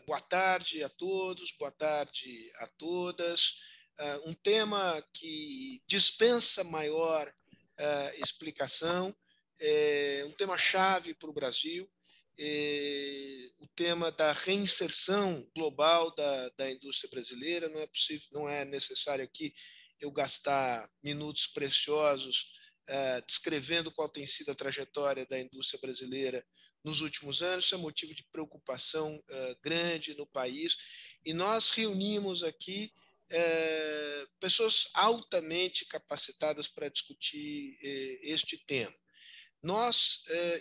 Boa tarde a todos, boa tarde a todas. Um tema que dispensa maior explicação, um tema-chave para o Brasil, o tema da reinserção global da indústria brasileira. Não é possível, não é necessário aqui eu gastar minutos preciosos descrevendo qual tem sido a trajetória da indústria brasileira nos últimos anos. Isso é motivo de preocupação grande no país, e nós reunimos aqui pessoas altamente capacitadas para discutir este tema.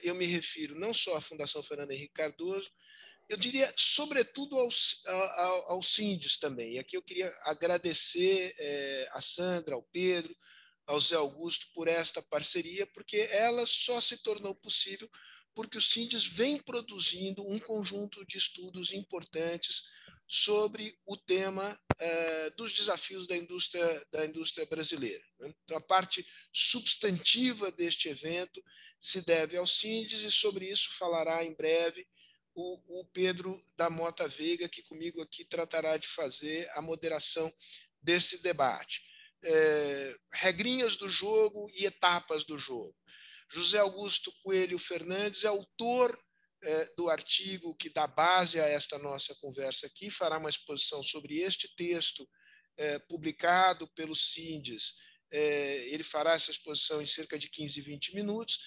Eu me refiro não só à Fundação Fernando Henrique Cardoso, eu diria, sobretudo, aos síndios também. E aqui eu queria agradecer a Sandra, ao Pedro, ao Zé Augusto por esta parceria, porque ela só se tornou possível porque os síndios vêm produzindo um conjunto de estudos importantes sobre o tema dos desafios da indústria brasileira. Então, a parte substantiva deste evento se deve aos síndios, e sobre isso falará em breve o Pedro da Mota Veiga, que comigo aqui tratará de fazer a moderação desse debate. Regrinhas do jogo e etapas do jogo. José Augusto Coelho Fernandes é autor do artigo que dá base a esta nossa conversa aqui, fará uma exposição sobre este texto publicado pelos Síndios. Ele fará essa exposição em cerca de 15, 20 minutos.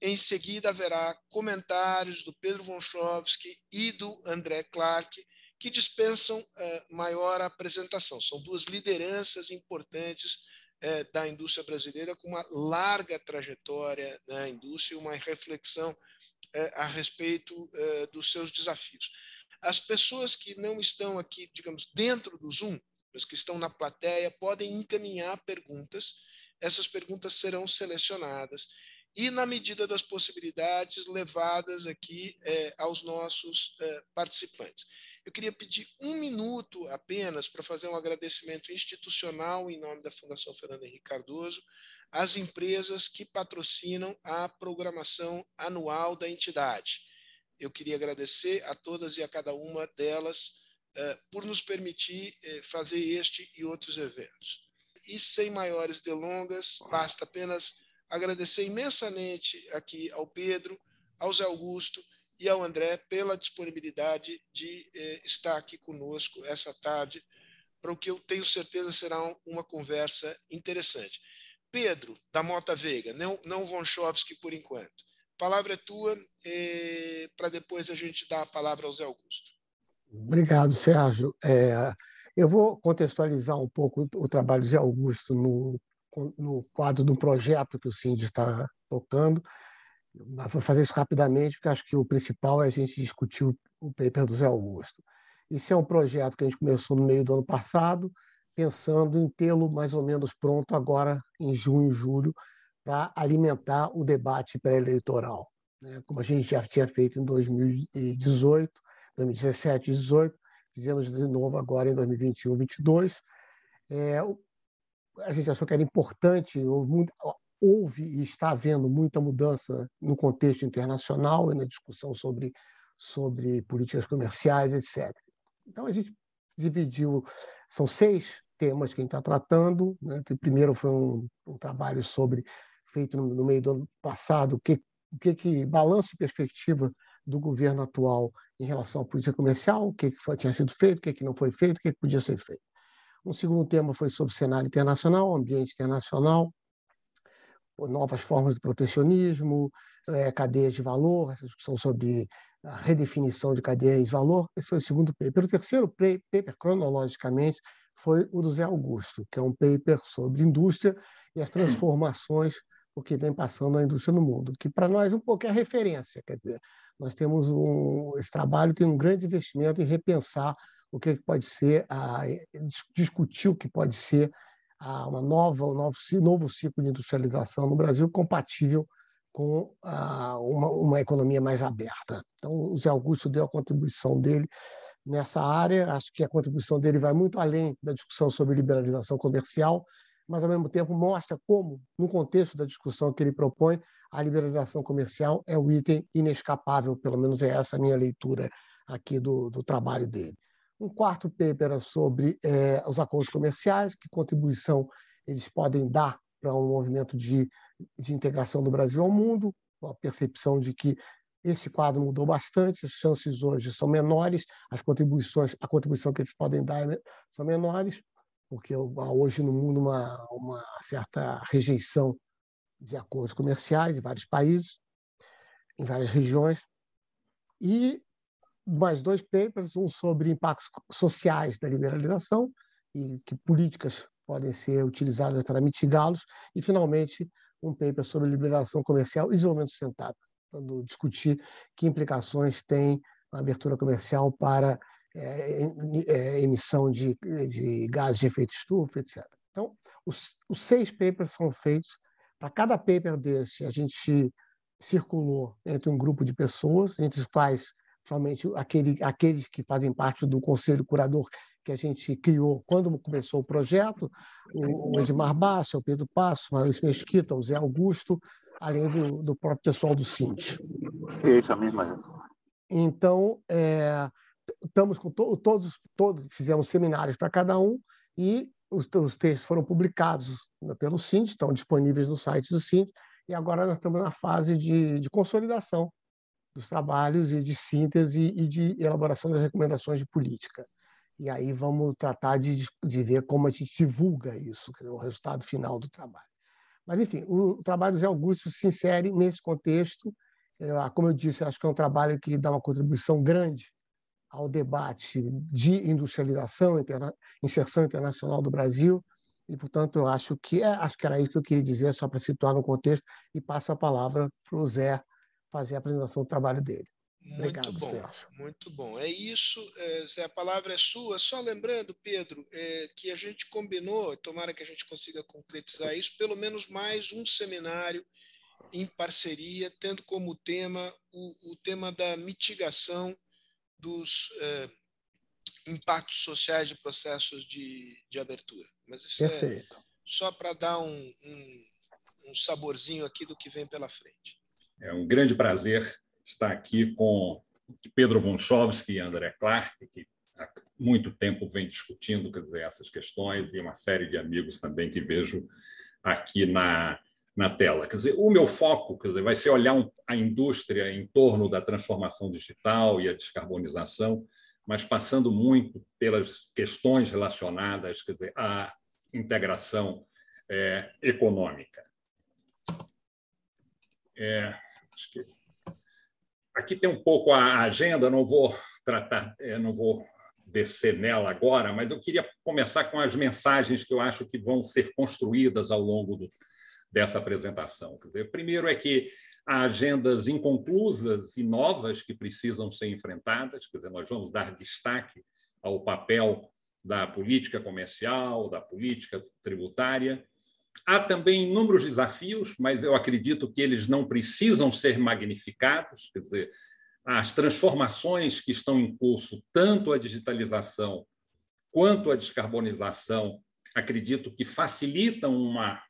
Em seguida, haverá comentários do Pedro Vonchovsky e do André Clark, que dispensam maior apresentação. São duas lideranças importantes da indústria brasileira, com uma larga trajetória na indústria e uma reflexão a respeito dos seus desafios. As pessoas que não estão aqui, digamos, dentro do Zoom, mas que estão na plateia, podem encaminhar perguntas. Essas perguntas serão selecionadas e, na medida das possibilidades, levadas aqui aos nossos participantes. Eu queria pedir um minuto apenas para fazer um agradecimento institucional, em nome da Fundação Fernando Henrique Cardoso, às empresas que patrocinam a programação anual da entidade. Eu queria agradecer a todas e a cada uma delas por nos permitir fazer este e outros eventos. E, sem maiores delongas, basta apenas agradecer imensamente aqui ao Pedro, ao Zé Augusto e ao André pela disponibilidade de estar aqui conosco essa tarde, para o que eu tenho certeza será uma conversa interessante. Pedro, da Mota Veiga, não Vonchovsky por enquanto. A palavra é tua, para depois a gente dar a palavra ao Zé Augusto. Obrigado, Sérgio. Eu vou contextualizar um pouco o trabalho do Zé Augusto no quadro do projeto que o Síndio está tocando. Vou fazer isso rapidamente, porque acho que o principal é a gente discutir o paper do Zé Augusto. Isso é um projeto que a gente começou no meio do ano passado, pensando em tê-lo mais ou menos pronto agora em junho, julho, para alimentar o debate pré-eleitoral, né? Como a gente já tinha feito em 2018, 2017 e 2018, fizemos de novo agora em 2021 e 2022. A gente achou que era importante, houve e está havendo muita mudança no contexto internacional e na discussão sobre políticas comerciais, etc. Então, a gente dividiu, são 6 temas que a gente está tratando, né? O primeiro foi um trabalho feito no meio do ano passado, que balanço e perspectiva do governo atual em relação à política comercial, o que tinha sido feito, o que não foi feito, o que podia ser feito. Um segundo tema foi sobre o cenário internacional, ambiente internacional, novas formas de protecionismo, cadeias de valor, essa discussão sobre a redefinição de cadeias de valor. Esse foi o segundo paper. O terceiro paper, cronologicamente, foi o do Zé Augusto, que é um paper sobre indústria e as transformações o que vem passando a indústria no mundo, que para nós um pouco é a referência. Quer dizer, nós temos esse trabalho tem um grande investimento em repensar o que pode ser, discutir o que pode ser um novo ciclo de industrialização no Brasil compatível com uma economia mais aberta. Então, o Zé Augusto deu a contribuição dele nessa área. Acho que a contribuição dele vai muito além da discussão sobre liberalização comercial, mas, ao mesmo tempo, mostra como, no contexto da discussão que ele propõe, a liberalização comercial é o item inescapável, pelo menos é essa a minha leitura aqui do trabalho dele. Um quarto paper é sobre os acordos comerciais, que contribuição eles podem dar para um movimento de integração do Brasil ao mundo, a percepção de que esse quadro mudou bastante, as chances hoje são menores, a contribuição que eles podem dar são menores, porque há hoje no mundo uma certa rejeição de acordos comerciais em vários países, em várias regiões. E mais dois papers, um sobre impactos sociais da liberalização e que políticas podem ser utilizadas para mitigá-los, e, finalmente, um paper sobre liberação comercial e desenvolvimento sustentável, para discutir que implicações tem a abertura comercial para emissão de gases de efeito estufa, etc. Então, os 6 papers são feitos. Para cada paper desse, a gente circulou entre um grupo de pessoas, entre os quais somente aqueles que fazem parte do conselho curador que a gente criou quando começou o projeto, o Edmar Bassa, o Pedro Passo, o Maurício Mesquita, o Zé Augusto, além do próprio pessoal do Sint. Isso mesmo. Então, estamos com todos fizemos seminários para cada um, e os textos foram publicados pelo Sint, estão disponíveis no site do Sint, e agora nós estamos na fase de consolidação dos trabalhos e de síntese e de elaboração das recomendações de política. E aí vamos tratar de ver como a gente divulga isso, o resultado final do trabalho. Mas, enfim, o trabalho do Zé Augusto se insere nesse contexto. Como eu disse, acho que é um trabalho que dá uma contribuição grande ao debate de industrialização, inserção internacional do Brasil, e, portanto, eu acho que era isso que eu queria dizer, só para situar no contexto, e passo a palavra para o Zé fazer a apresentação do trabalho dele. Obrigado, muito bom, Sérgio. muito bom. É isso, Zé, a palavra é sua. Só lembrando, Pedro, que a gente combinou, tomara que a gente consiga concretizar isso, pelo menos mais um seminário em parceria, tendo como tema o tema da mitigação dos impactos sociais de processos de abertura. Mas isso Perfeito. é só para dar um saborzinho aqui do que vem pela frente. É um grande prazer estar aqui com Pedro Wunschowski e André Clark, que há muito tempo vem discutindo, quer dizer, essas questões, e uma série de amigos também que vejo aqui na tela. Quer dizer, o meu foco, quer dizer, vai ser olhar a indústria em torno da transformação digital e a descarbonização, mas passando muito pelas questões relacionadas, quer dizer, à integração econômica. Acho que aqui tem um pouco a agenda, não vou descer nela agora, mas eu queria começar com as mensagens que eu acho que vão ser construídas ao longo dessa apresentação. Quer dizer, primeiro é que há agendas inconclusas e novas que precisam ser enfrentadas, quer dizer, nós vamos dar destaque ao papel da política comercial, da política tributária. Há também inúmeros desafios, mas eu acredito que eles não precisam ser magnificados, quer dizer, as transformações que estão em curso, tanto a digitalização quanto a descarbonização, acredito que facilitam uma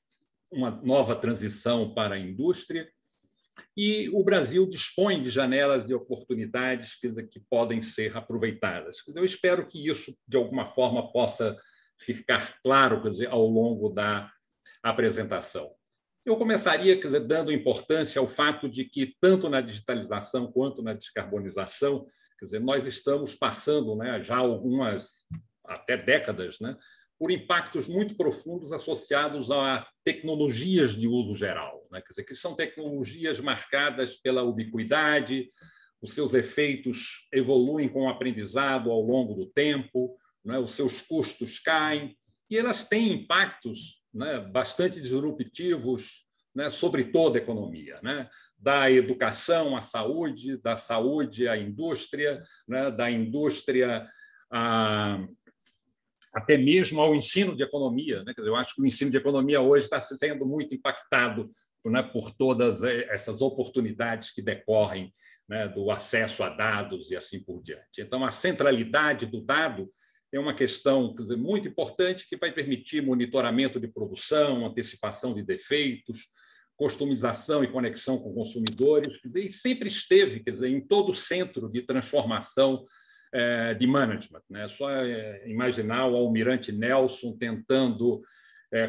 nova transição para a indústria, e o Brasil dispõe de janelas de oportunidades, quer dizer, que podem ser aproveitadas. Quer dizer, eu espero que isso, de alguma forma, possa ficar claro, quer dizer, ao longo da apresentação. Eu começaria, quer dizer, dando importância ao fato de que, tanto na digitalização quanto na descarbonização, quer dizer, nós estamos passando, né, já algumas, até décadas, né, por impactos muito profundos associados a tecnologias de uso geral, né, quer dizer, que são tecnologias marcadas pela ubiquidade, os seus efeitos evoluem com o aprendizado ao longo do tempo, né, os seus custos caem, e elas têm impactos, né, bastante disruptivos, né, sobre toda a economia, né, da educação à saúde, da saúde à indústria, né, da indústria até mesmo ao ensino de economia, né? Quer dizer, eu acho que o ensino de economia hoje está sendo muito impactado, né, por todas essas oportunidades que decorrem, né, do acesso a dados e assim por diante. Então, a centralidade do dado é uma questão, quer dizer, muito importante, que vai permitir monitoramento de produção, antecipação de defeitos, customização e conexão com consumidores, e sempre esteve, quer dizer, em todo o centro de transformação de management, né? Só imaginar o almirante Nelson tentando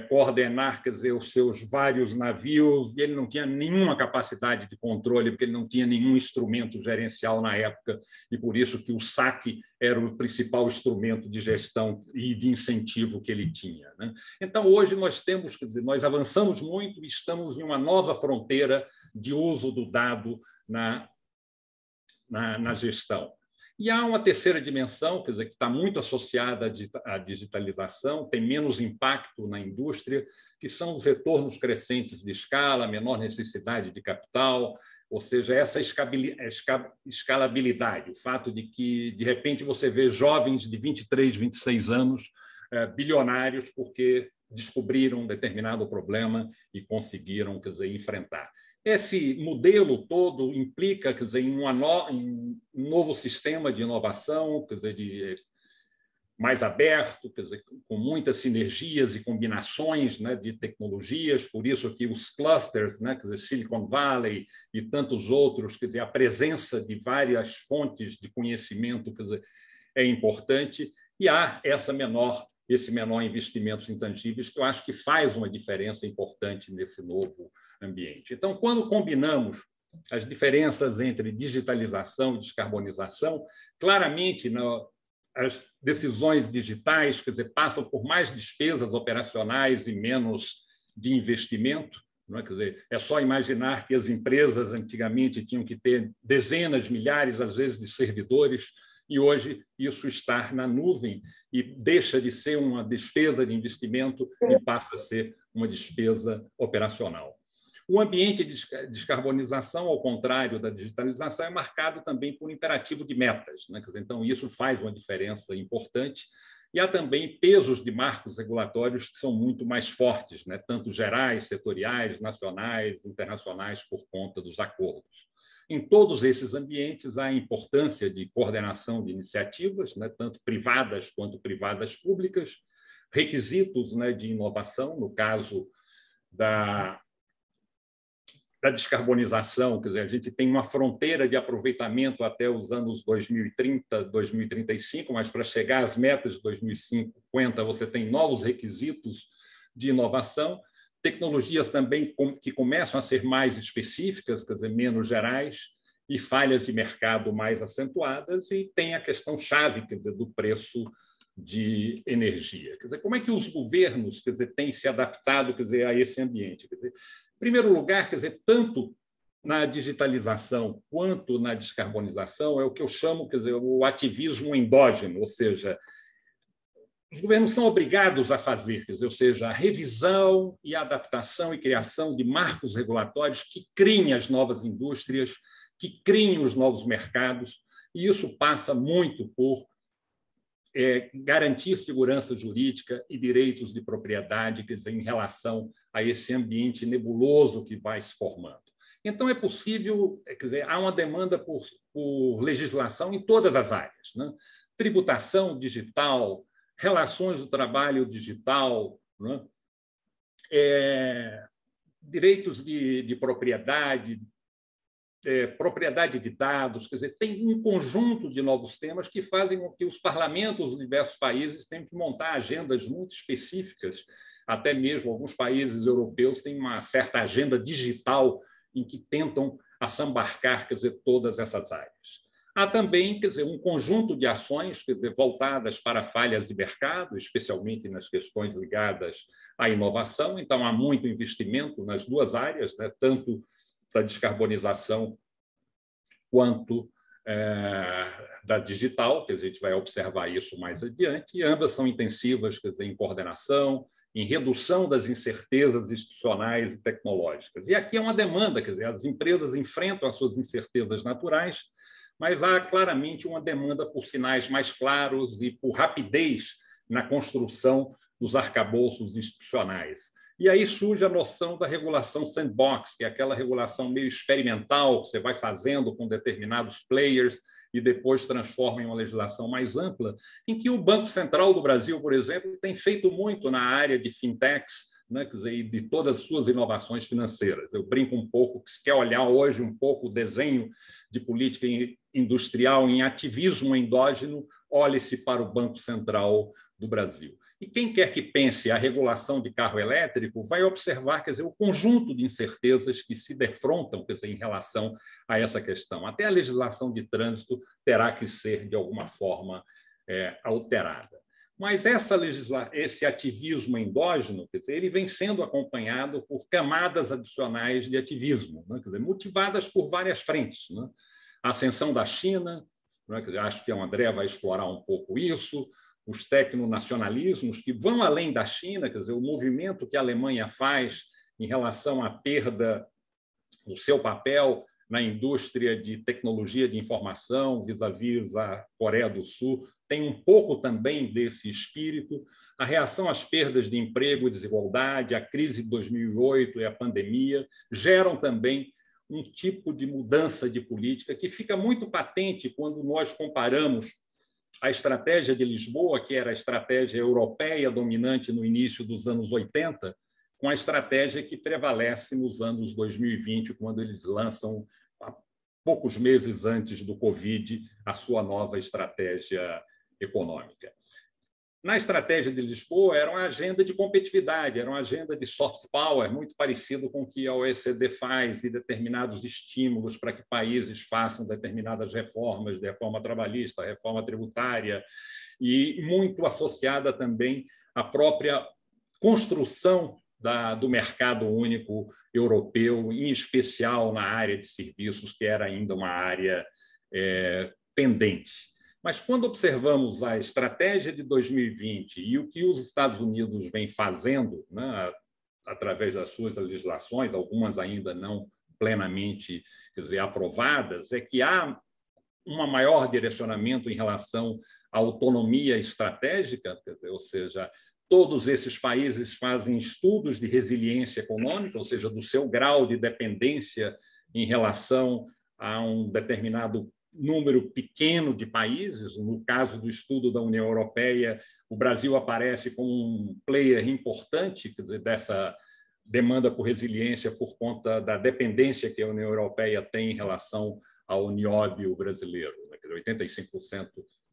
coordenar, quer dizer, os seus vários navios, e ele não tinha nenhuma capacidade de controle, porque ele não tinha nenhum instrumento gerencial na época, e por isso que o saque era o principal instrumento de gestão e de incentivo que ele tinha, né? Então, hoje nós temos, quer dizer, nós avançamos muito e estamos em uma nova fronteira de uso do dado na gestão. E há uma terceira dimensão, quer dizer, que está muito associada à digitalização, tem menos impacto na indústria, que são os retornos crescentes de escala, menor necessidade de capital, ou seja, essa escalabilidade, o fato de que, de repente, você vê jovens de 23, 26 anos bilionários porque descobriram um determinado problema e conseguiram, quer dizer, enfrentar. Esse modelo todo implica, quer dizer, em um novo sistema de inovação, quer dizer, mais aberto, quer dizer, com muitas sinergias e combinações, né, de tecnologias, por isso que os clusters, né, quer dizer, Silicon Valley e tantos outros, quer dizer, a presença de várias fontes de conhecimento, quer dizer, é importante, e há esse menor investimentos intangíveis, que eu acho que faz uma diferença importante nesse novo ambiente. Então, quando combinamos as diferenças entre digitalização e descarbonização, claramente as decisões digitais, quer dizer, passam por mais despesas operacionais e menos de investimento, não é? Quer dizer, é só imaginar que as empresas antigamente tinham que ter dezenas, milhares, às vezes, de servidores, e hoje isso está na nuvem e deixa de ser uma despesa de investimento e passa a ser uma despesa operacional. O ambiente de descarbonização, ao contrário da digitalização, é marcado também por um imperativo de metas, né? Então, isso faz uma diferença importante. E há também pesos de marcos regulatórios que são muito mais fortes, né? Tanto gerais, setoriais, nacionais, internacionais, por conta dos acordos. Em todos esses ambientes, há a importância de coordenação de iniciativas, né? Tanto privadas quanto privadas públicas, requisitos, né, de inovação, no caso da descarbonização, quer dizer, a gente tem uma fronteira de aproveitamento até os anos 2030, 2035, mas para chegar às metas de 2050, você tem novos requisitos de inovação, tecnologias também que começam a ser mais específicas, quer dizer, menos gerais, e falhas de mercado mais acentuadas, e tem a questão chave, quer dizer, do preço de energia. Quer dizer, como é que os governos, quer dizer, têm se adaptado, quer dizer, a esse ambiente? Quer dizer, em primeiro lugar, quer dizer, tanto na digitalização quanto na descarbonização é o que eu chamo, quer dizer, o ativismo endógeno, ou seja, os governos são obrigados a fazer, quer dizer, ou seja, a revisão e a adaptação e criação de marcos regulatórios que criem as novas indústrias, que criem os novos mercados, e isso passa muito por garantir segurança jurídica e direitos de propriedade, quer dizer, em relação a esse ambiente nebuloso que vai se formando. Então, é possível, quer dizer, há uma demanda por legislação em todas as áreas, né? Tributação digital, relações do trabalho digital, né? Direitos de propriedade, propriedade de dados, quer dizer, tem um conjunto de novos temas que fazem com que os parlamentos dos diversos países tenham que montar agendas muito específicas, até mesmo alguns países europeus têm uma certa agenda digital em que tentam assambarcar, quer dizer, todas essas áreas. Há também, quer dizer, um conjunto de ações, quer dizer, voltadas para falhas de mercado, especialmente nas questões ligadas à inovação. Então, há muito investimento nas duas áreas, né? Tanto da descarbonização quanto da digital, que a gente vai observar isso mais adiante, e ambas são intensivas, quer dizer, em coordenação, em redução das incertezas institucionais e tecnológicas. E aqui é uma demanda, quer dizer, as empresas enfrentam as suas incertezas naturais, mas há claramente uma demanda por sinais mais claros e por rapidez na construção dos arcabouços institucionais. E aí surge a noção da regulação sandbox, que é aquela regulação meio experimental que você vai fazendo com determinados players e depois transforma em uma legislação mais ampla, em que o Banco Central do Brasil, por exemplo, tem feito muito na área de fintechs, né, quer dizer, e de todas as suas inovações financeiras. Eu brinco um pouco, se quer olhar hoje um pouco o desenho de política industrial em ativismo endógeno, olhe-se para o Banco Central do Brasil. E quem quer que pense a regulação de carro elétrico vai observar, quer dizer, o conjunto de incertezas que se defrontam, quer dizer, em relação a essa questão. Até a legislação de trânsito terá que ser, de alguma forma, alterada. Mas esse ativismo endógeno, quer dizer, ele vem sendo acompanhado por camadas adicionais de ativismo, né? Quer dizer, motivadas por várias frentes, né? A ascensão da China, né? Quer dizer, acho que o André vai explorar um pouco isso, os tecnonacionalismos que vão além da China, quer dizer, o movimento que a Alemanha faz em relação à perda do seu papel na indústria de tecnologia de informação vis-à-vis a Coreia do Sul, tem um pouco também desse espírito. A reação às perdas de emprego e desigualdade, a crise de 2008 e a pandemia geram também um tipo de mudança de política que fica muito patente quando nós comparamos a estratégia de Lisboa, que era a estratégia europeia dominante no início dos anos 80, com a estratégia que prevalece nos anos 2020, quando eles lançam, há poucos meses antes do Covid, a sua nova estratégia econômica. Na estratégia de Lisboa, era uma agenda de competitividade, era uma agenda de soft power, muito parecido com o que a OECD faz, e determinados estímulos para que países façam determinadas reformas, de reforma trabalhista, reforma tributária, e muito associada também à própria construção do mercado único europeu, em especial na área de serviços, que era ainda uma área pendente. Mas, quando observamos a estratégia de 2020 e o que os Estados Unidos vêm fazendo, né, através das suas legislações, algumas ainda não plenamente, quer dizer, aprovadas, é que há um maior direcionamento em relação à autonomia estratégica, quer dizer, ou seja, todos esses países fazem estudos de resiliência econômica, ou seja, do seu grau de dependência em relação a um determinado número pequeno de países. No caso do estudo da União Europeia, o Brasil aparece como um player importante, quer dizer, dessa demanda por resiliência por conta da dependência que a União Europeia tem em relação ao nióbio brasileiro. Quer dizer, 85%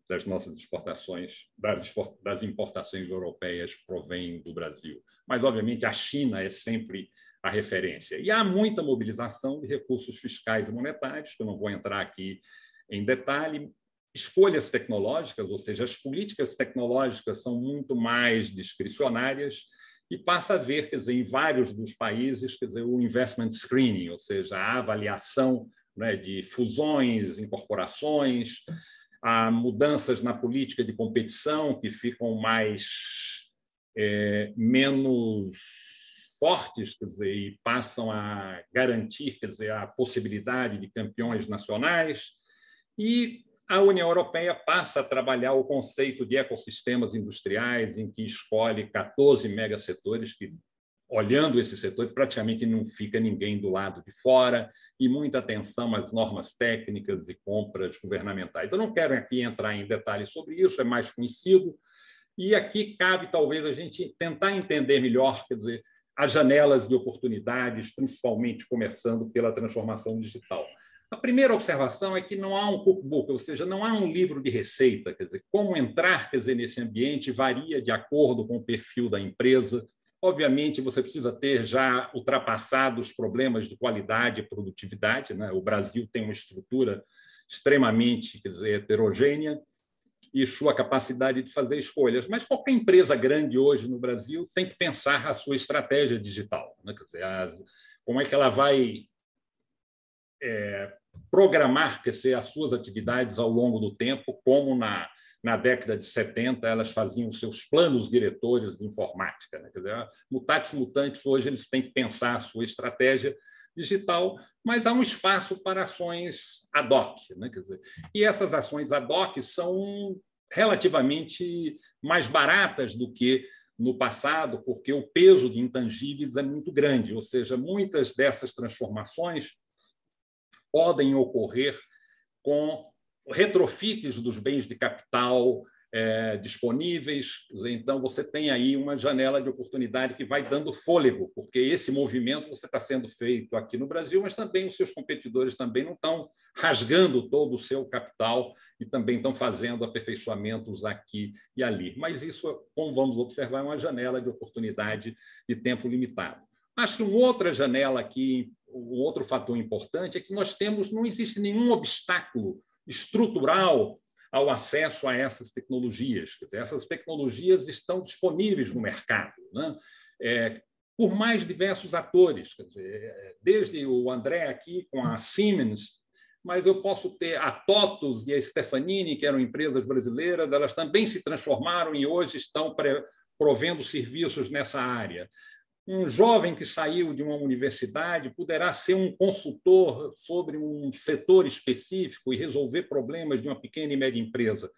das nossas exportações, das importações europeias provém do Brasil. Mas, obviamente, a China é sempre a referência. E há muita mobilização de recursos fiscais e monetários, que eu não vou entrar aqui em detalhe, escolhas tecnológicas, ou seja, as políticas tecnológicas são muito mais discricionárias, e passa a ver, quer dizer, em vários dos países, quer dizer, o investment screening, ou seja, a avaliação, né, de fusões, incorporações, há mudanças na política de competição que ficam menos fortes, quer dizer, e passam a garantir, quer dizer, a possibilidade de campeões nacionais. E a União Europeia passa a trabalhar o conceito de ecossistemas industriais, em que escolhe 14 megasetores, que, olhando esses setores, praticamente não fica ninguém do lado de fora, e muita atenção às normas técnicas e compras governamentais. Eu não quero aqui entrar em detalhes sobre isso, é mais conhecido, e aqui cabe talvez a gente tentar entender melhor, quer dizer, as janelas de oportunidades, principalmente começando pela transformação digital. A primeira observação é que não há um cookbook, ou seja, não há um livro de receita. Quer dizer, como entrar, quer dizer, nesse ambiente varia de acordo com o perfil da empresa. Obviamente, você precisa ter já ultrapassado os problemas de qualidade e produtividade, né? O Brasil tem uma estrutura extremamente, quer dizer, heterogênea, e sua capacidade de fazer escolhas. Mas qualquer empresa grande hoje no Brasil tem que pensar a sua estratégia digital, né? Quer dizer, como é que ela vai programar, quer dizer, as suas atividades ao longo do tempo, como na década de 70 elas faziam seus planos diretores de informática, né? Quer dizer, mutatis mutandis, hoje eles têm que pensar a sua estratégia digital, mas há um espaço para ações ad hoc, né? Quer dizer, e essas ações ad hoc são relativamente mais baratas do que no passado, porque o peso de intangíveis é muito grande, ou seja, muitas dessas transformações podem ocorrer com retrofits dos bens de capital disponíveis. Então, você tem aí uma janela de oportunidade que vai dando fôlego, porque esse movimento você está sendo feito aqui no Brasil, mas também os seus competidores também não estão rasgando todo o seu capital e também estão fazendo aperfeiçoamentos aqui e ali. Mas isso, como vamos observar, é uma janela de oportunidade de tempo limitado. Acho que uma outra janela aqui, um outro fator importante é que não existe nenhum obstáculo estrutural ao acesso a essas tecnologias. Quer dizer, essas tecnologias estão disponíveis no mercado, né? Por mais diversos atores, quer dizer, desde o André aqui com a Siemens, mas eu posso ter a TOTUS e a Stefanini, que eram empresas brasileiras, elas também se transformaram e hoje estão provendo serviços nessa área. Um jovem que saiu de uma universidade poderá ser um consultor sobre um setor específico e resolver problemas de uma pequena e média empresa.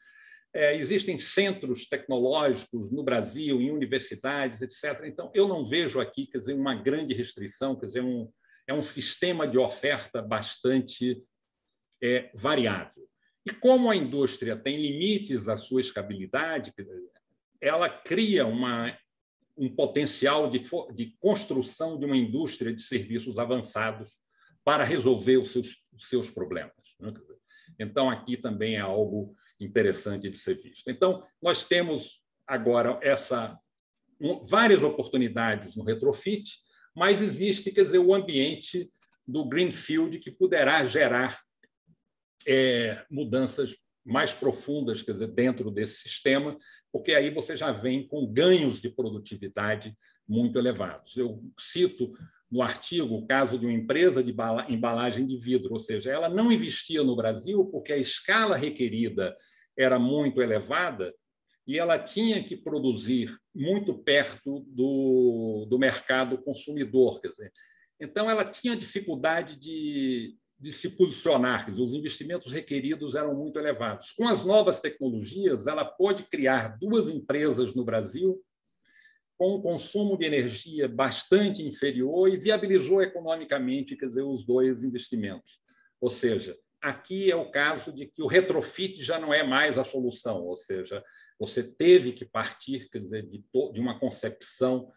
Existem centros tecnológicos no Brasil, em universidades, etc. Então, eu não vejo aqui, quer dizer, uma grande restrição, quer dizer, é um sistema de oferta bastante variável. E como a indústria tem limites à sua escalabilidade, ela cria um potencial de construção de uma indústria de serviços avançados para resolver os seus problemas. Então, aqui também é algo interessante de ser visto. Então, nós temos agora várias oportunidades no retrofit, mas existe, quer dizer, o ambiente do greenfield que poderá gerar mudanças mais profundas, quer dizer, dentro desse sistema, porque aí você já vem com ganhos de produtividade muito elevados. Eu cito no artigo o caso de uma empresa de embalagem de vidro, ou seja, ela não investia no Brasil porque a escala requerida era muito elevada e ela tinha que produzir muito perto do mercado consumidor. Quer dizer, então, ela tinha dificuldade de se posicionar, quer dizer, os investimentos requeridos eram muito elevados. Com as novas tecnologias, ela pode criar 2 empresas no Brasil com um consumo de energia bastante inferior e viabilizou economicamente, quer dizer, os 2 investimentos. Ou seja, aqui é o caso de que o retrofit já não é mais a solução, ou seja, você teve que partir, quer dizer, de uma concepção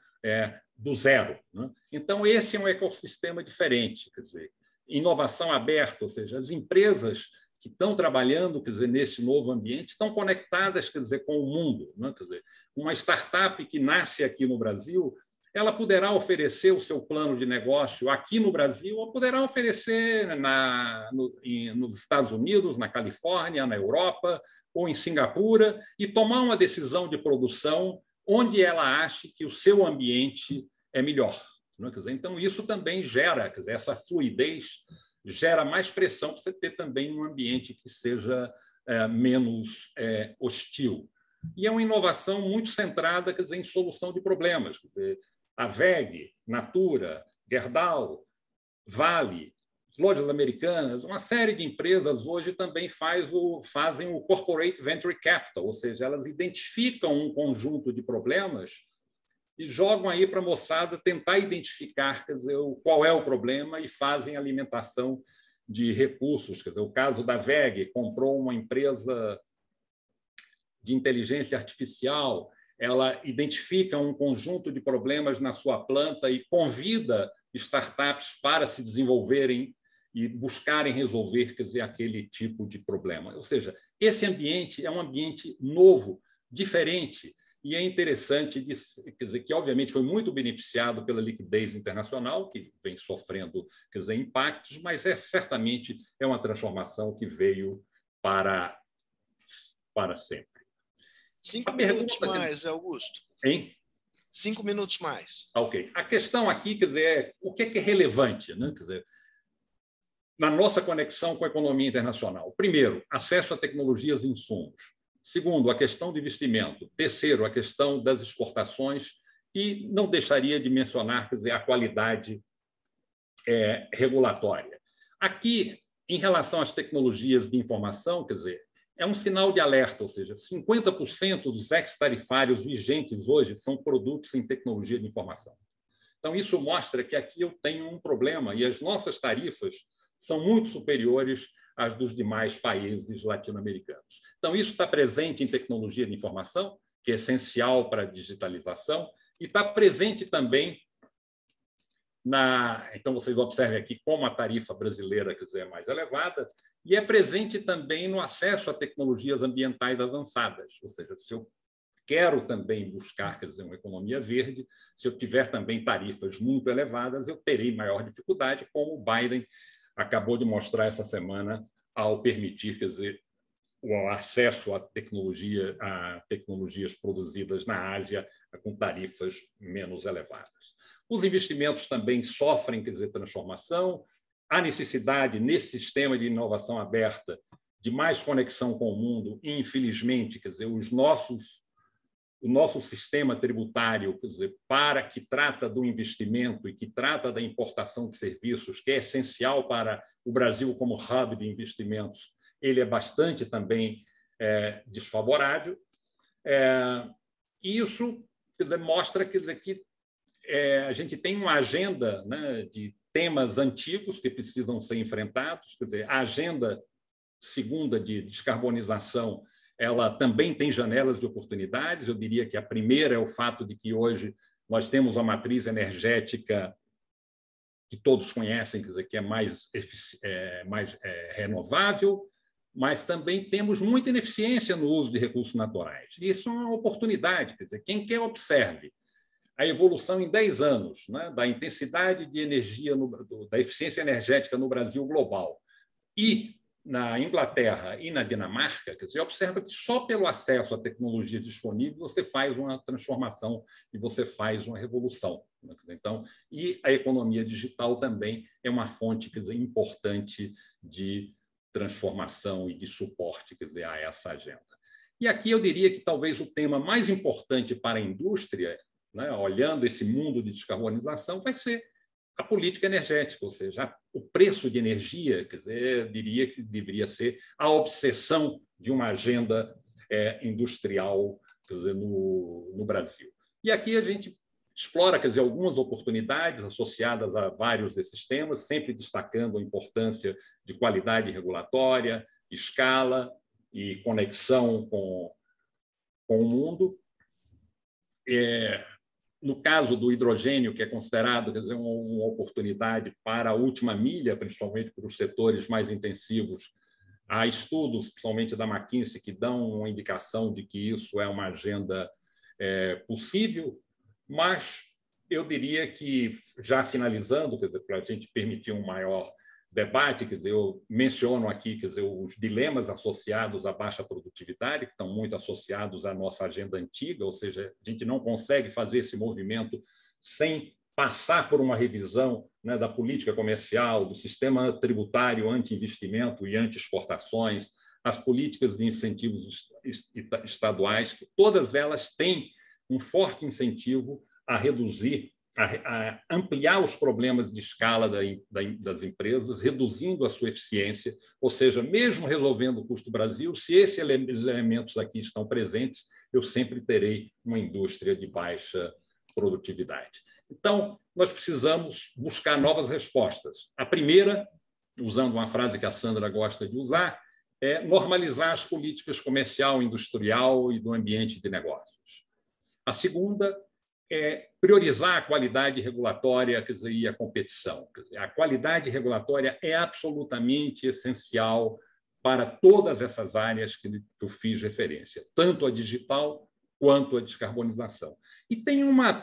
do zero, né? Então, esse é um ecossistema diferente, quer dizer, inovação aberta, ou seja, as empresas que estão trabalhando, quer dizer, nesse novo ambiente estão conectadas, quer dizer, com o mundo, né? Quer dizer, uma startup que nasce aqui no Brasil, ela poderá oferecer o seu plano de negócio aqui no Brasil ou poderá oferecer nos Estados Unidos, na Califórnia, na Europa ou em Singapura e tomar uma decisão de produção onde ela ache que o seu ambiente é melhor. Quer dizer, então, isso também gera, quer dizer, essa fluidez gera mais pressão para você ter também um ambiente que seja menos hostil. E é uma inovação muito centrada, quer dizer, em solução de problemas. Quer dizer, a WEG, Natura, Gerdau, Vale, lojas americanas, uma série de empresas hoje também fazem o Corporate Venture Capital, ou seja, elas identificam um conjunto de problemas e jogam aí para a moçada tentar identificar, quer dizer, qual é o problema e fazem alimentação de recursos. Quer dizer, o caso da WEG comprou uma empresa de inteligência artificial, ela identifica um conjunto de problemas na sua planta e convida startups para se desenvolverem e buscarem resolver, quer dizer, aquele tipo de problema. Ou seja, esse ambiente é um ambiente novo, diferente, e é interessante, quer dizer, que obviamente foi muito beneficiado pela liquidez internacional, que vem sofrendo, quer dizer, impactos, mas certamente é uma transformação que veio para sempre. 5 minutos mais, Augusto. Hein? 5 minutos mais. Ok. A questão aqui, quer dizer, é o que é relevante, né? Quer dizer, na nossa conexão com a economia internacional. Primeiro, acesso a tecnologias e insumos. Segundo, a questão do investimento. Terceiro, a questão das exportações. E não deixaria de mencionar, quer dizer, a qualidade regulatória. Aqui, em relação às tecnologias de informação, quer dizer, é um sinal de alerta, ou seja, 50% dos ex-tarifários vigentes hoje são produtos em tecnologia de informação. Então, isso mostra que aqui eu tenho um problema e as nossas tarifas são muito superiores às dos demais países latino-americanos. Então, isso está presente em tecnologia de informação, que é essencial para a digitalização, e está presente também Então, vocês observem aqui como a tarifa brasileira, quer dizer, é mais elevada, e é presente também no acesso a tecnologias ambientais avançadas. Ou seja, se eu quero também buscar, quer dizer, uma economia verde, se eu tiver também tarifas muito elevadas, eu terei maior dificuldade, como o Biden acabou de mostrar essa semana ao permitir, quer dizer, o acesso a tecnologias produzidas na Ásia com tarifas menos elevadas. Os investimentos também sofrem, quer dizer, transformação. Há necessidade, nesse sistema de inovação aberta, de mais conexão com o mundo. E, infelizmente, quer dizer, o nosso sistema tributário, quer dizer, que trata do investimento e que trata da importação de serviços, que é essencial para o Brasil como hub de investimentos, ele é bastante também desfavorável. E isso, quer dizer, mostra, quer dizer, que a gente tem uma agenda, né, de temas antigos que precisam ser enfrentados. Quer dizer, a agenda segunda de descarbonização, ela também tem janelas de oportunidades. Eu diria que a primeira é o fato de que hoje nós temos uma matriz energética que todos conhecem, quer dizer, que é mais renovável, mas também temos muita ineficiência no uso de recursos naturais. Isso é uma oportunidade. Quer dizer, quem quer observe a evolução em 10 anos, né, da intensidade de energia, da eficiência energética no Brasil global e na Inglaterra e na Dinamarca, quer dizer, observa que só pelo acesso à tecnologia disponível você faz uma transformação e você faz uma revolução. Então, e a economia digital também é uma fonte, quer dizer, importante de transformação e de suporte, quer dizer, a essa agenda. E aqui eu diria que talvez o tema mais importante para a indústria, né, olhando esse mundo de descarbonização, vai ser a política energética, ou seja, o preço de energia, quer dizer, eu diria que deveria ser a obsessão de uma agenda industrial, quer dizer, no Brasil. E aqui a gente explora, quer dizer, algumas oportunidades associadas a vários desses temas, sempre destacando a importância de qualidade regulatória, escala e conexão com o mundo. No caso do hidrogênio, que é considerado, quer dizer, uma oportunidade para a última milha, principalmente para os setores mais intensivos, há estudos, principalmente da McKinsey, que dão uma indicação de que isso é uma agenda possível, mas eu diria que, já finalizando, quer dizer, para a gente permitir um maior debate, quer dizer, eu menciono aqui, quer dizer, os dilemas associados à baixa produtividade, que estão muito associados à nossa agenda antiga, ou seja, a gente não consegue fazer esse movimento sem passar por uma revisão, né, da política comercial, do sistema tributário anti-investimento e anti-exportações, as políticas de incentivos estaduais, que todas elas têm um forte incentivo a reduzir, a ampliar os problemas de escala das empresas, reduzindo a sua eficiência, ou seja, mesmo resolvendo o custo Brasil, se esses elementos aqui estão presentes, eu sempre terei uma indústria de baixa produtividade. Então, nós precisamos buscar novas respostas. A primeira, usando uma frase que a Sandra gosta de usar, é normalizar as políticas comercial, industrial e do ambiente de negócios. A segunda é priorizar a qualidade regulatória, quer dizer, e a competição. Quer dizer, a qualidade regulatória é absolutamente essencial para todas essas áreas que eu fiz referência, tanto a digital quanto a descarbonização. E tem uma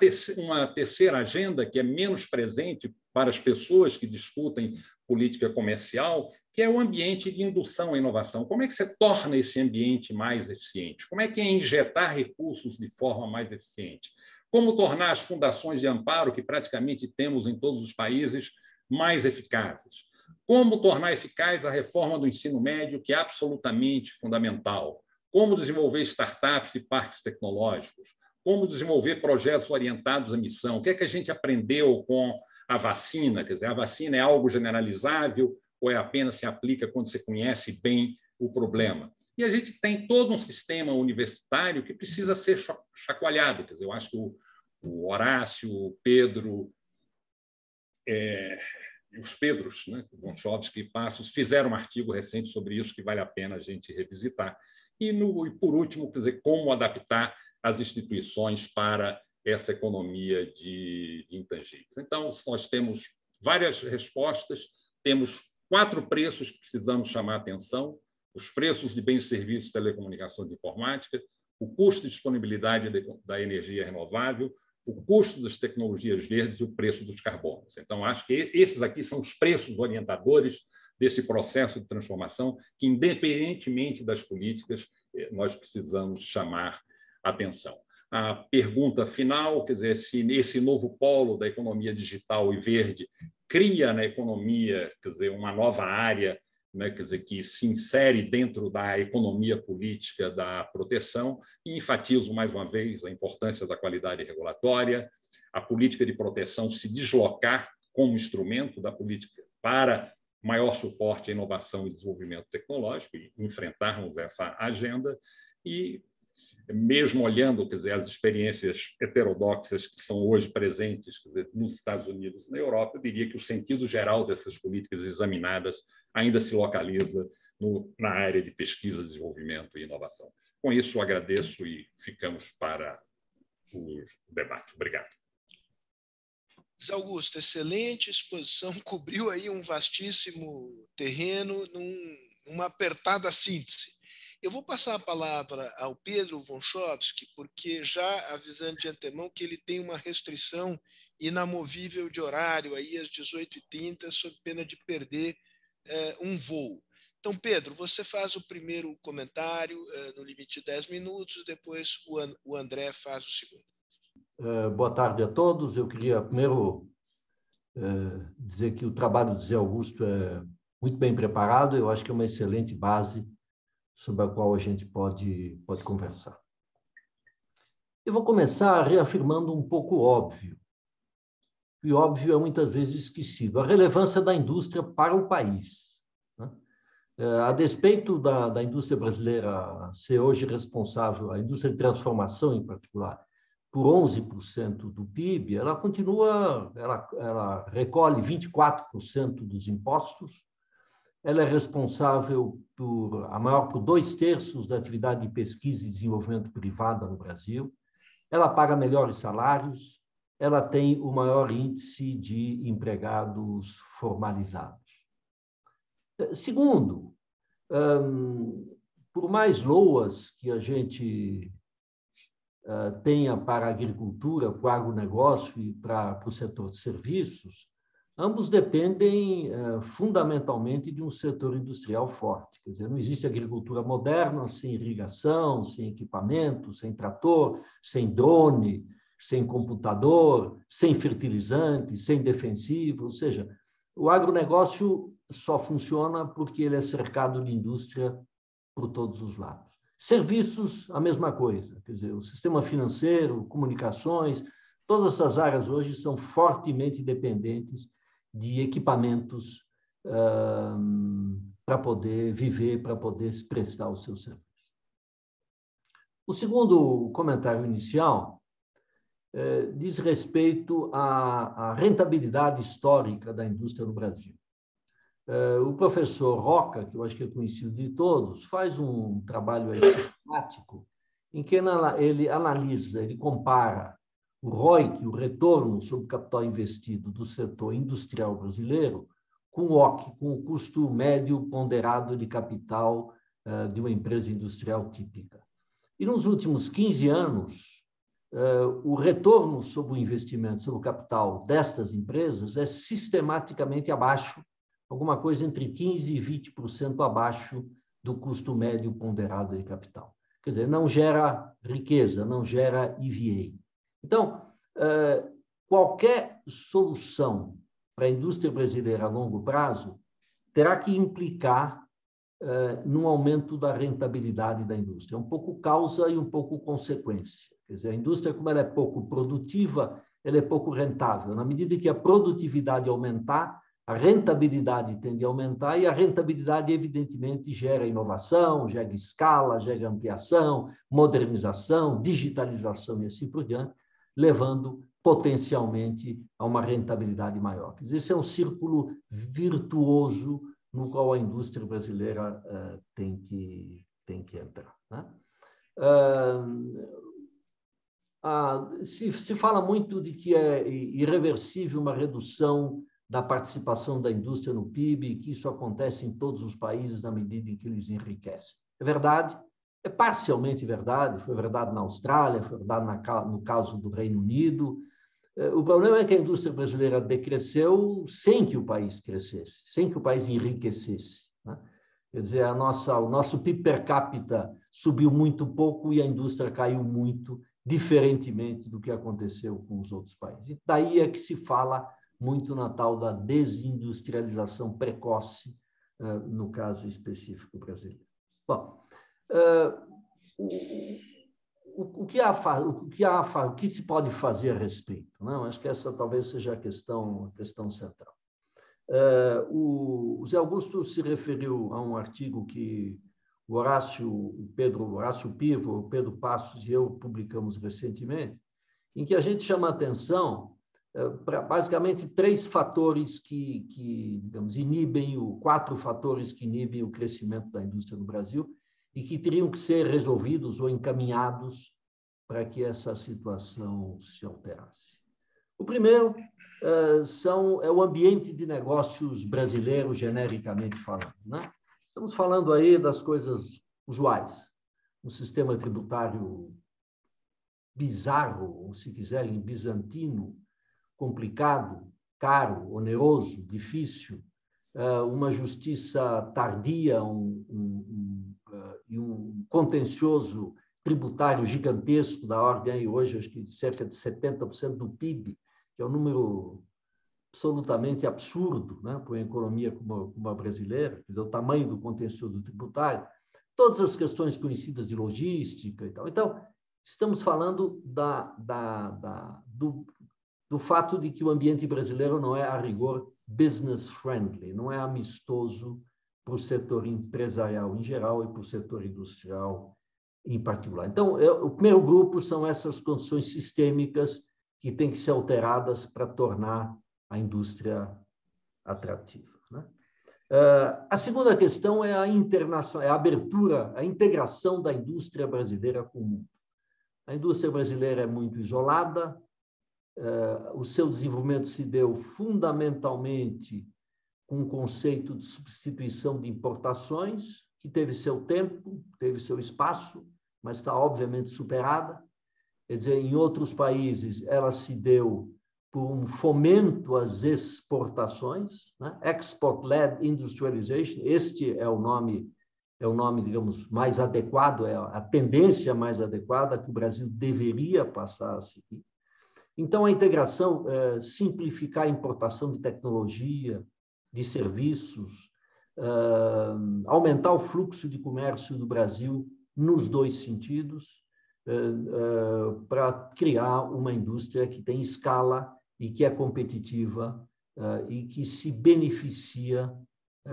terceira agenda que é menos presente para as pessoas que discutem política comercial, que é o ambiente de indução à inovação. Como é que você torna esse ambiente mais eficiente? Como é que é injetar recursos de forma mais eficiente? Como tornar as fundações de amparo, que praticamente temos em todos os países, mais eficazes? Como tornar eficaz a reforma do ensino médio, que é absolutamente fundamental? Como desenvolver startups e parques tecnológicos? Como desenvolver projetos orientados à missão? O que é que a gente aprendeu com a vacina? Quer dizer, a vacina é algo generalizável ou apenas se aplica quando você conhece bem o problema? E a gente tem todo um sistema universitário que precisa ser chacoalhado. Quer dizer, eu acho que o Horácio, o Pedro os Pedros, né, Gonçalves e Passos, fizeram um artigo recente sobre isso que vale a pena a gente revisitar. E, por último, quer dizer, como adaptar as instituições para essa economia de intangíveis. Então, nós temos várias respostas, temos 4 preços que precisamos chamar a atenção: os preços de bens e serviços de telecomunicações e informática, o custo de disponibilidade da energia renovável, o custo das tecnologias verdes e o preço dos carbonos. Então, acho que esses aqui são os preços orientadores desse processo de transformação que, independentemente das políticas, nós precisamos chamar a atenção. A pergunta final, quer dizer, se esse novo polo da economia digital e verde cria na economia, quer dizer, uma nova área, né, quer dizer, que se insere dentro da economia política da proteção, e enfatizo mais uma vez a importância da qualidade regulatória, a política de proteção se deslocar como instrumento da política para maior suporte à inovação e desenvolvimento tecnológico, e enfrentarmos essa agenda, e mesmo olhando, quer dizer, as experiências heterodoxas que são hoje presentes, quer dizer, nos Estados Unidos e na Europa, eu diria que o sentido geral dessas políticas examinadas ainda se localiza na área de pesquisa, desenvolvimento e inovação. Com isso, eu agradeço e ficamos para o debate. Obrigado. Zé Augusto, excelente exposição, cobriu aí um vastíssimo terreno numa apertada síntese. Eu vou passar a palavra ao Pedro Gonçalves, porque já avisando de antemão que ele tem uma restrição inamovível de horário aí às 18h30, sob pena de perder um voo. Então, Pedro, você faz o primeiro comentário no limite de 10 minutos, depois o André faz o segundo. Boa tarde a todos. Eu queria primeiro dizer que o trabalho de Zé Augusto é muito bem preparado. Eu acho que é uma excelente base sobre a qual a gente pode conversar. Eu vou começar reafirmando um pouco óbvio. E óbvio é muitas vezes esquecido. A relevância da indústria para o país, né? A despeito da indústria brasileira ser hoje responsável, a indústria de transformação em particular, por 11% do PIB, ela continua, ela recolhe 24% dos impostos, ela é responsável por 2/3 da atividade de pesquisa e desenvolvimento privada no Brasil, ela paga melhores salários, ela tem o maior índice de empregados formalizados. Segundo, por mais loas que a gente tenha para a agricultura, para o agronegócio e para o setor de serviços, ambos dependem fundamentalmente de um setor industrial forte. Quer dizer, não existe agricultura moderna sem irrigação, sem equipamento, sem trator, sem drone, sem computador, sem fertilizante, sem defensivo. Ou seja, o agronegócio só funciona porque ele é cercado de indústria por todos os lados. Serviços, a mesma coisa. Quer dizer, o sistema financeiro, comunicações, todas essas áreas hoje são fortemente dependentes de equipamentos para poder viver, para poder prestar o seu serviço. O segundo comentário inicial diz respeito à rentabilidade histórica da indústria no Brasil. O professor Roca, que eu acho que é conhecido de todos, faz um trabalho sistemático em que ele analisa, ele compara o ROIC, o retorno sobre o capital investido do setor industrial brasileiro, com o OC, com o custo médio ponderado de capital de uma empresa industrial típica. E nos últimos 15 anos, o retorno sobre o investimento, sobre o capital destas empresas é sistematicamente abaixo, alguma coisa entre 15% e 20% abaixo do custo médio ponderado de capital. Quer dizer, não gera riqueza, não gera EVA. Então, qualquer solução para a indústria brasileira a longo prazo terá que implicar num aumento da rentabilidade da indústria. É um pouco causa e um pouco consequência. Quer dizer, a indústria, como ela é pouco produtiva, ela é pouco rentável. Na medida que a produtividade aumentar, a rentabilidade tende a aumentar e a rentabilidade, evidentemente, gera inovação, gera escala, gera ampliação, modernização, digitalização e assim por diante. levando potencialmente a uma rentabilidade maior. Quer dizer, esse é um círculo virtuoso no qual a indústria brasileira tem que entrar, né? Se fala muito de que é irreversível uma redução da participação da indústria no PIB, que isso acontece em todos os países na medida em que eles enriquecem. É verdade, é parcialmente verdade, foi verdade na Austrália, foi verdade no caso do Reino Unido. O problema é que a indústria brasileira decresceu sem que o país crescesse, sem que o país enriquecesse, né? Quer dizer, o nosso PIB per capita subiu muito pouco e a indústria caiu muito, diferentemente do que aconteceu com os outros países. E daí é que se fala muito na tal da desindustrialização precoce, no caso específico brasileiro. Bom, o que se pode fazer a respeito? Não? Acho que essa talvez seja a questão central. O Zé Augusto se referiu a um artigo que o Horácio Pivo, o Pedro Passos e eu publicamos recentemente, em que a gente chama a atenção para basicamente três fatores digamos, quatro fatores que inibem o crescimento da indústria no Brasil e que teriam que ser resolvidos ou encaminhados para que essa situação se alterasse. O primeiro é o ambiente de negócios brasileiro, genericamente falando, né? Estamos falando aí das coisas usuais, um sistema tributário bizarro, ou se quiserem, bizantino, complicado, caro, oneroso, difícil, uma justiça tardia e um contencioso tributário gigantesco da ordem, aí hoje, acho que cerca de 70% do PIB, que é um número absolutamente absurdo, né, para uma economia como a brasileira, quer dizer, o tamanho do contencioso tributário, todas as questões conhecidas de logística e tal. Então, estamos falando do fato de que o ambiente brasileiro não é, a rigor, business friendly, não é amistoso para o setor empresarial em geral e para o setor industrial em particular. Então, o primeiro grupo são essas condições sistêmicas que têm que ser alteradas para tornar a indústria atrativa, né? A segunda questão é a abertura, a integração da indústria brasileira com o mundo. A indústria brasileira é muito isolada, o seu desenvolvimento se deu fundamentalmente com um conceito de substituição de importações, que teve seu tempo, teve seu espaço, mas está obviamente superada. Quer dizer, em outros países, ela se deu por um fomento às exportações, né? Export-led industrialization, este é o nome, digamos, mais adequado, é a tendência mais adequada que o Brasil deveria passar a seguir. Então, a integração, simplificar a importação de tecnologia, de serviços, aumentar o fluxo de comércio do Brasil nos dois sentidos, para criar uma indústria que tem escala e que é competitiva e que se beneficia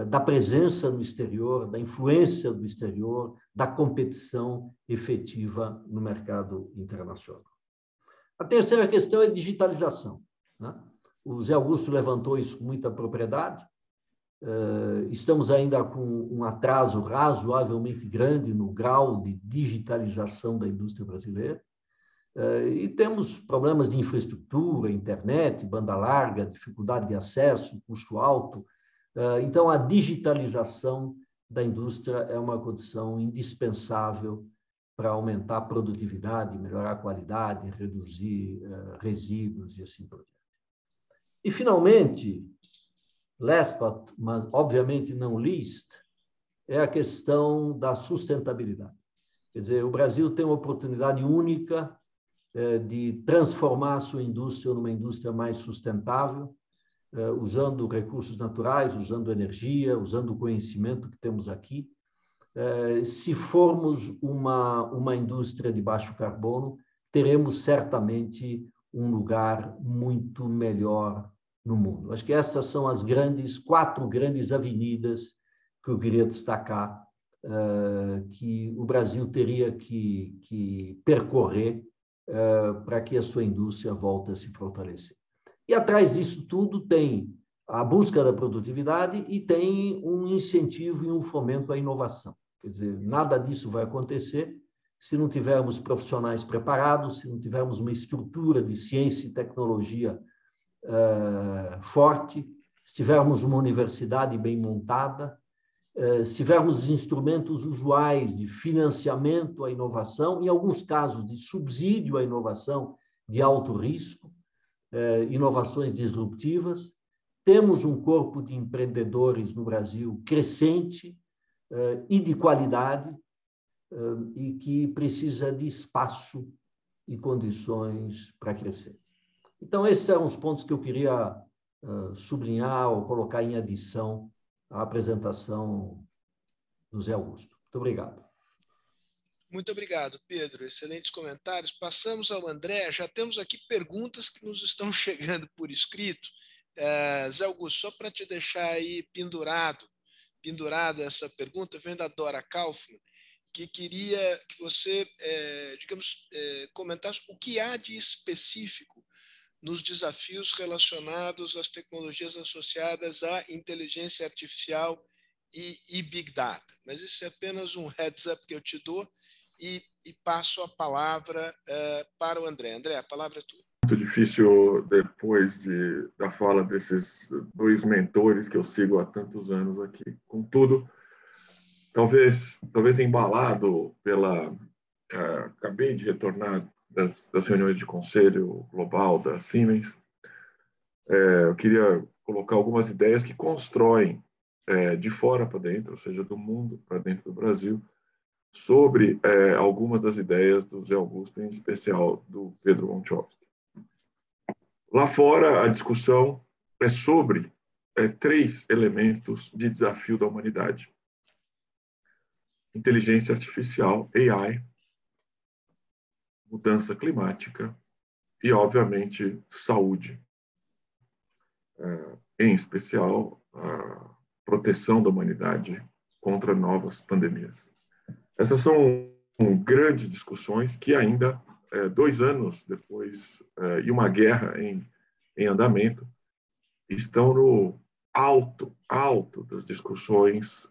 da presença no exterior, da influência do exterior, da competição efetiva no mercado internacional. A terceira questão é digitalização, né? O Zé Augusto levantou isso com muita propriedade. Estamos ainda com um atraso razoavelmente grande no grau de digitalização da indústria brasileira. E temos problemas de infraestrutura, internet, banda larga, dificuldade de acesso, custo alto. Então, a digitalização da indústria é uma condição indispensável para aumentar a produtividade, melhorar a qualidade, reduzir resíduos e assim por diante. E, finalmente, last but, mas obviamente não least, é a questão da sustentabilidade. Quer dizer, o Brasil tem uma oportunidade única de transformar a sua indústria numa indústria mais sustentável, usando recursos naturais, usando energia, usando o conhecimento que temos aqui. Se formos uma indústria de baixo carbono, teremos certamente um lugar muito melhor no mundo. Acho que essas são as quatro grandes avenidas que eu queria destacar, que o Brasil teria que percorrer para que a sua indústria volte a se fortalecer. E atrás disso tudo tem a busca da produtividade e tem um incentivo e um fomento à inovação. Quer dizer, nada disso vai acontecer se não tivermos profissionais preparados, se não tivermos uma estrutura de ciência e tecnologia forte, se tivermos uma universidade bem montada, se tivermos instrumentos usuais de financiamento à inovação, em alguns casos de subsídio à inovação de alto risco, inovações disruptivas. Temos um corpo de empreendedores no Brasil crescente e de qualidade e que precisa de espaço e condições para crescer. Então, esses eram os pontos que eu queria sublinhar ou colocar em adição à apresentação do Zé Augusto. Muito obrigado. Muito obrigado, Pedro. Excelentes comentários. Passamos ao André. Já temos aqui perguntas que nos estão chegando por escrito. Zé Augusto, só para te deixar aí pendurada essa pergunta, vem da Dora Kaufmann, que queria que você, comentasse o que há de específico nos desafios relacionados às tecnologias associadas à inteligência artificial e Big Data. Mas isso é apenas um heads up que eu te dou e passo a palavra para o André. André, a palavra é tua. Muito difícil, depois da fala desses dois mentores que eu sigo há tantos anos aqui. Contudo, talvez embalado pela... acabei de retornar das reuniões de conselho global da Siemens. Eu queria colocar algumas ideias que constroem de fora para dentro, ou seja, do mundo para dentro do Brasil, sobre algumas das ideias do Zé Augusto, em especial do Pedro Montchovsky. Lá fora, a discussão é sobre 3 elementos de desafio da humanidade: inteligência artificial, AI, mudança climática e, obviamente, saúde. Em especial, a proteção da humanidade contra novas pandemias. Essas são grandes discussões que ainda, 2 anos depois, e uma guerra em andamento, estão no alto das discussões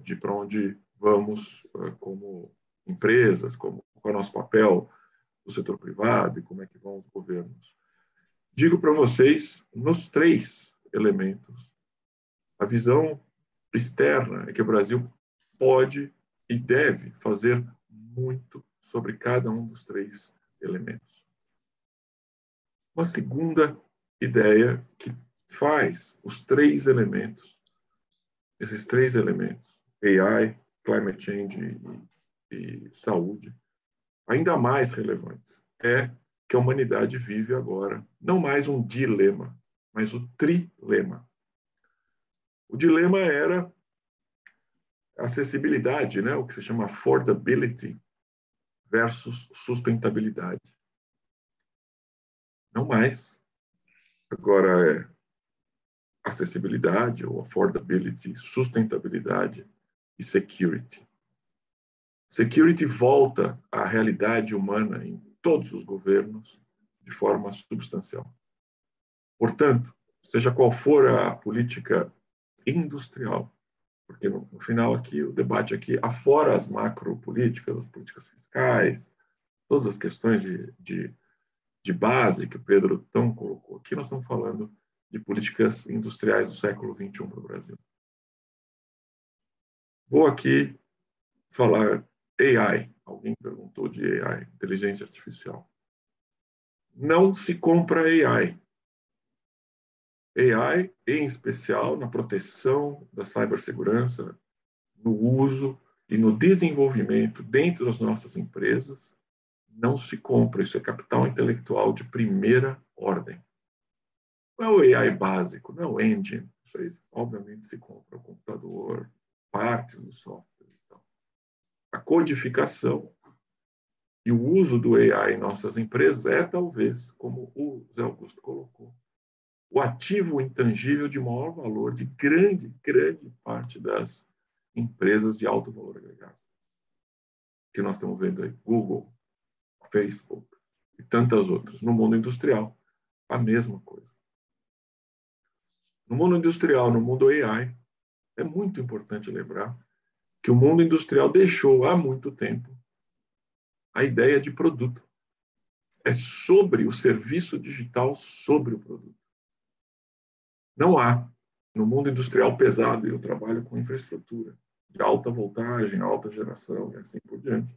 de para onde vamos como empresas, qual é o nosso papel do setor privado e como é que vão os governos. Digo para vocês, nos 3 elementos, a visão externa é que o Brasil pode e deve fazer muito sobre cada um dos 3 elementos. Uma segunda ideia que faz os 3 elementos, esses 3 elementos, AI, climate change e saúde, ainda mais relevantes, é que a humanidade vive agora não mais um dilema, mas o trilema. O dilema era acessibilidade, né? O que se chama affordability versus sustentabilidade. Não mais. Agora é acessibilidade ou affordability, sustentabilidade e security. Security volta à realidade humana em todos os governos de forma substancial. Portanto, seja qual for a política industrial, porque no final aqui, o debate aqui, afora as macropolíticas, as políticas fiscais, todas as questões de base que o Pedro tão colocou aqui, nós estamos falando de políticas industriais do século XXI para o Brasil. Vou aqui falar AI. Alguém perguntou de AI, inteligência artificial. Não se compra AI. AI, em especial, na proteção da cibersegurança, no uso e no desenvolvimento dentro das nossas empresas, não se compra. Isso é capital intelectual de primeira ordem. Não é o AI básico, não é o engine. Isso aí, obviamente, se compra o computador, partes do software. Então, a codificação e o uso do AI em nossas empresas é, talvez, como o Zé Augusto colocou, o ativo intangível de maior valor de grande parte das empresas de alto valor agregado. Que nós estamos vendo aí, Google, Facebook, e tantas outras. No mundo industrial, a mesma coisa. No mundo industrial, no mundo AI, é muito importante lembrar que o mundo industrial deixou há muito tempo a ideia de produto. É sobre o serviço digital, sobre o produto. Não há, no mundo industrial pesado, e eu trabalho com infraestrutura de alta voltagem, alta geração e assim por diante,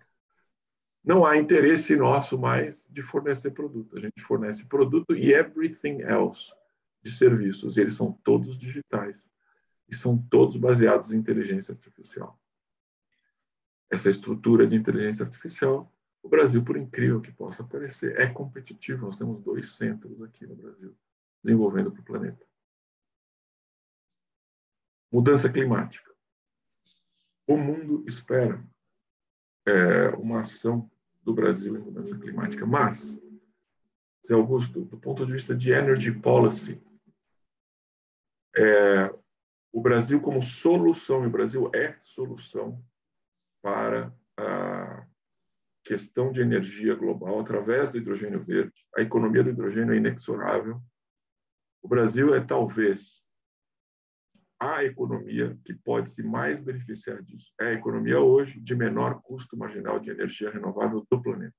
não há interesse nosso mais de fornecer produto. A gente fornece produto e everything else de serviços, e eles são todos digitais e são todos baseados em inteligência artificial. Essa estrutura de inteligência artificial, o Brasil, por incrível que possa parecer, é competitivo. Nós temos 2 centros aqui no Brasil, desenvolvendo para o planeta. Mudança climática. O mundo espera uma ação do Brasil em mudança climática, mas, Zé Augusto, do ponto de vista de energy policy, o Brasil como solução, e o Brasil é solução para a questão de energia global através do hidrogênio verde. A economia do hidrogênio é inexorável. O Brasil é talvez a economia que pode se mais beneficiar disso. É a economia hoje de menor custo marginal de energia renovável do planeta.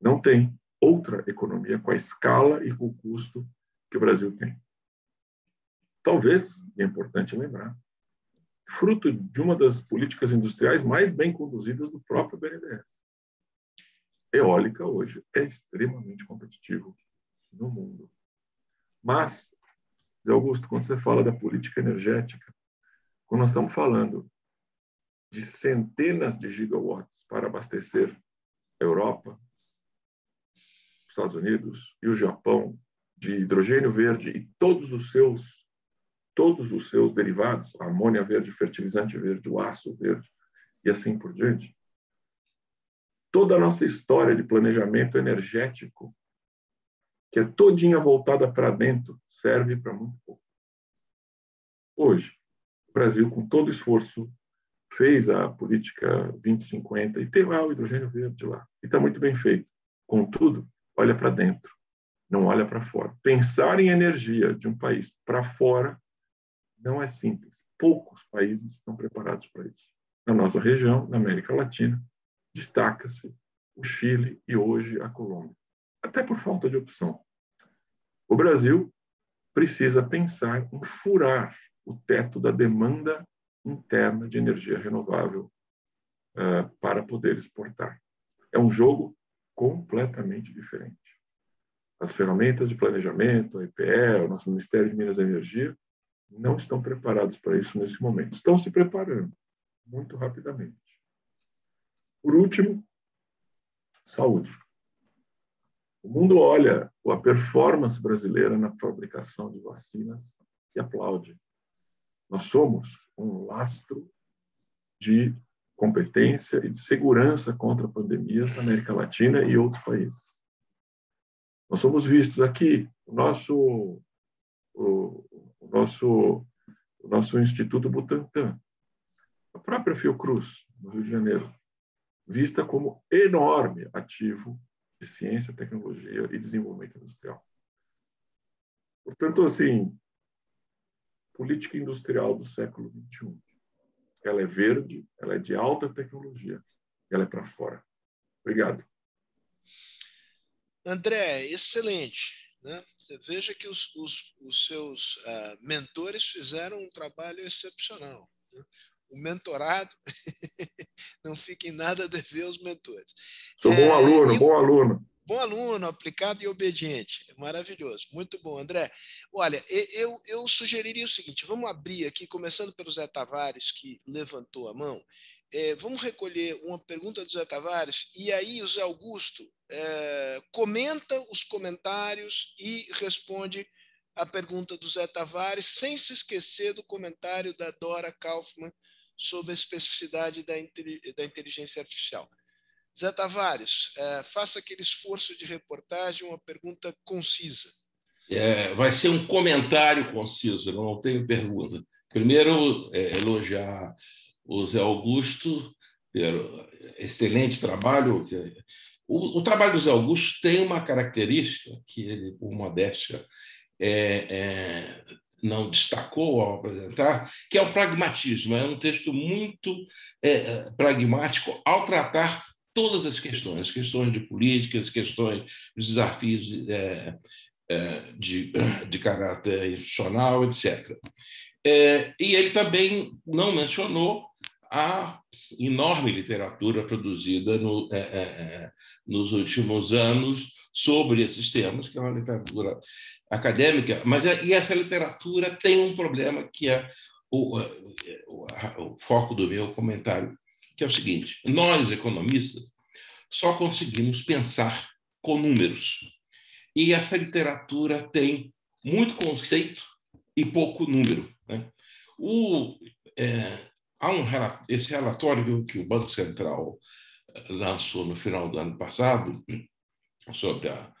Não tem outra economia com a escala e com o custo que o Brasil tem. Talvez, e é importante lembrar, fruto de uma das políticas industriais mais bem conduzidas do próprio BNDES. Eólica hoje é extremamente competitivo no mundo. Mas, Zé Augusto, quando você fala da política energética, quando nós estamos falando de centenas de gigawatts para abastecer a Europa, os Estados Unidos e o Japão de hidrogênio verde e todos os seus derivados, a amônia verde, o fertilizante verde, o aço verde e assim por diante, toda a nossa história de planejamento energético, que é todinha voltada para dentro, serve para muito pouco. Hoje, o Brasil, com todo esforço, fez a política 2050 e tem lá o hidrogênio verde lá. E está muito bem feito. Contudo, olha para dentro, não olha para fora. Pensar em energia de um país para fora não é simples. Poucos países estão preparados para isso. Na nossa região, na América Latina, destaca-se o Chile e hoje a Colômbia. Até por falta de opção. O Brasil precisa pensar em furar o teto da demanda interna de energia renovável para poder exportar. É um jogo completamente diferente. As ferramentas de planejamento, a EPE, o nosso Ministério de Minas e Energia, não estão preparados para isso nesse momento. Estão se preparando muito rapidamente. Por último, saúde. O mundo olha a performance brasileira na fabricação de vacinas e aplaude. Nós somos um lastro de competência e de segurança contra pandemias na América Latina e outros países. Nós somos vistos aqui, o nosso Instituto Butantan, a própria Fiocruz, no Rio de Janeiro, vista como enorme ativo de ciência, tecnologia e desenvolvimento industrial. Portanto, assim, política industrial do século XXI. Ela é verde, ela é de alta tecnologia, ela é para fora. Obrigado. André, excelente. Né? Você veja que os seus mentores fizeram um trabalho excepcional. Né? O mentorado não fica em nada a dever aos mentores. Sou bom aluno, bom aluno. Bom aluno, aplicado e obediente. Maravilhoso. Muito bom, André. Olha, eu sugeriria o seguinte, vamos abrir aqui, começando pelo Zé Tavares, que levantou a mão. Vamos recolher uma pergunta do Zé Tavares e aí o Zé Augusto comenta os comentários e responde a pergunta do Zé Tavares, sem se esquecer do comentário da Dora Kaufmann sobre a especificidade da inteligência artificial. Zé Tavares, faça aquele esforço de reportagem, uma pergunta concisa. Vai ser um comentário conciso, eu não tenho pergunta. Primeiro, elogiar o Zé Augusto pelo excelente trabalho O trabalho do Zé Augusto tem uma característica que ele, por modéstia, não destacou ao apresentar, que é o pragmatismo. É um texto muito pragmático ao tratar todas as questões de política, as questões, os desafios de caráter institucional, etc. E ele também não mencionou a enorme literatura produzida nos últimos anos sobre esses temas, que é uma literatura acadêmica, mas e essa literatura tem um problema que é o foco do meu comentário, que é o seguinte: nós, economistas, só conseguimos pensar com números. E essa literatura tem muito conceito e pouco número, né? Há esse relatório que o Banco Central lançou no final do ano passado sobre a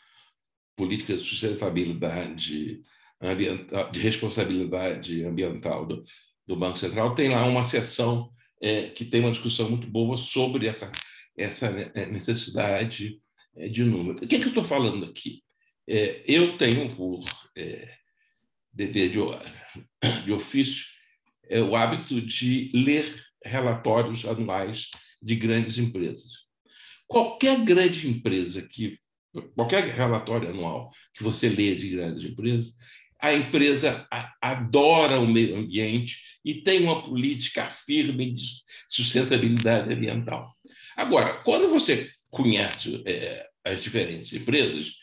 política de sustentabilidade ambiental, de responsabilidade ambiental do Banco Central. Tem lá uma seção que tem uma discussão muito boa sobre essa necessidade de número. O que eu estou falando aqui? Eu tenho, por dever de ofício, o hábito de ler relatórios anuais de grandes empresas. Qualquer grande empresa qualquer relatório anual que você lê de grandes empresas, a empresa adora o meio ambiente e tem uma política firme de sustentabilidade ambiental. Agora, quando você conhece as diferentes empresas,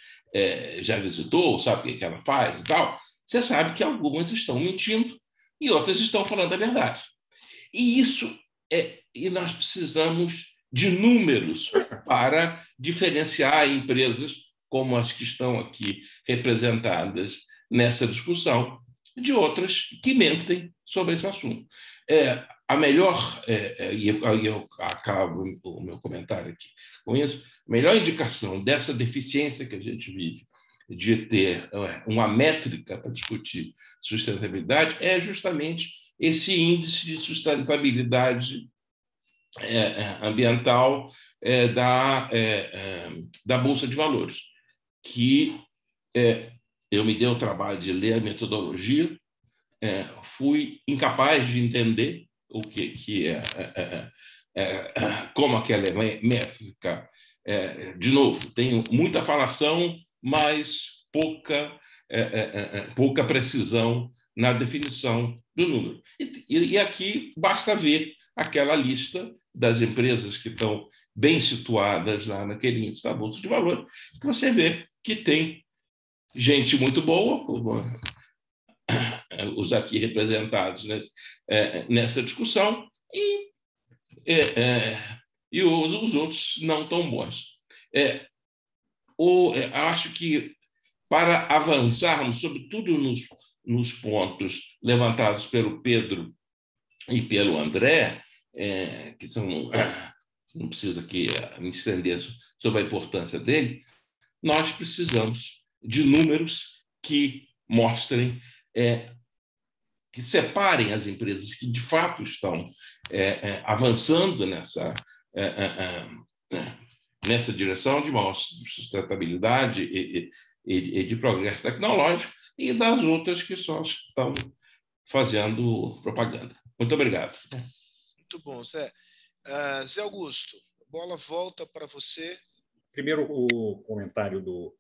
já visitou, sabe o que ela faz e tal, você sabe que algumas estão mentindo e outras estão falando a verdade. E nós precisamos de números para diferenciar empresas como as que estão aqui representadas nessa discussão de outras que mentem sobre esse assunto. A melhor, e eu acabo o meu comentário aqui com isso, a melhor indicação dessa deficiência que a gente vive de ter uma métrica para discutir sustentabilidade é justamente esse índice de sustentabilidade ambiental da Bolsa de Valores, que eu me dei o trabalho de ler a metodologia, fui incapaz de entender o que como aquela métrica, de novo, tem muita falação, mas pouca precisão na definição do número. E aqui basta ver aquela lista das empresas que estão bem situadas lá naquele índice da Bolsa de Valores, que você vê que tem gente muito boa, os aqui representados nessa discussão, e os outros não tão bons. Acho que, para avançarmos, sobretudo nos pontos levantados pelo Pedro e pelo André, que não precisa aqui me estender sobre a importância dele, nós precisamos de números que mostrem, que separem as empresas que, de fato, estão avançando nessa direção de maior sustentabilidade e de progresso tecnológico, e das outras que só estão fazendo propaganda. Muito obrigado. Muito bom, Zé. Zé Augusto, a bola volta para você. Primeiro, o comentário do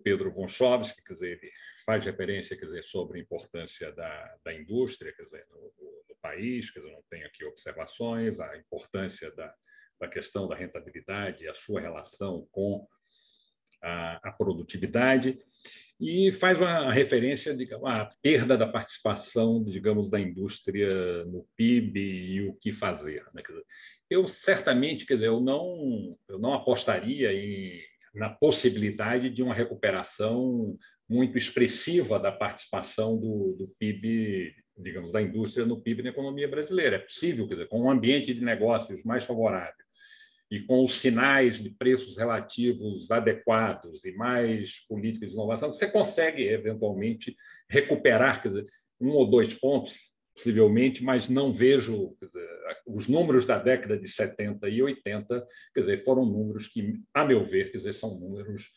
Pedro Goncalves, quer dizer, ele faz referência, quer dizer, sobre a importância da indústria, quer dizer, no país, quer dizer, não tenho aqui observações, a importância da questão da rentabilidade e a sua relação com a produtividade, e faz uma referência, digamos, à perda da participação, digamos, da indústria no PIB e o que fazer, né? Quer dizer, eu certamente, quer dizer, eu não apostaria na possibilidade de uma recuperação muito expressiva da participação do PIB, digamos, da indústria no PIB na economia brasileira. É possível, quer dizer, com um ambiente de negócios mais favorável e com os sinais de preços relativos adequados e mais políticas de inovação, você consegue, eventualmente, recuperar, quer dizer, 1 ou 2 pontos, possivelmente, mas não vejo, quer dizer, os números da década de 70 e 80, quer dizer, foram números que, a meu ver, quer dizer, são números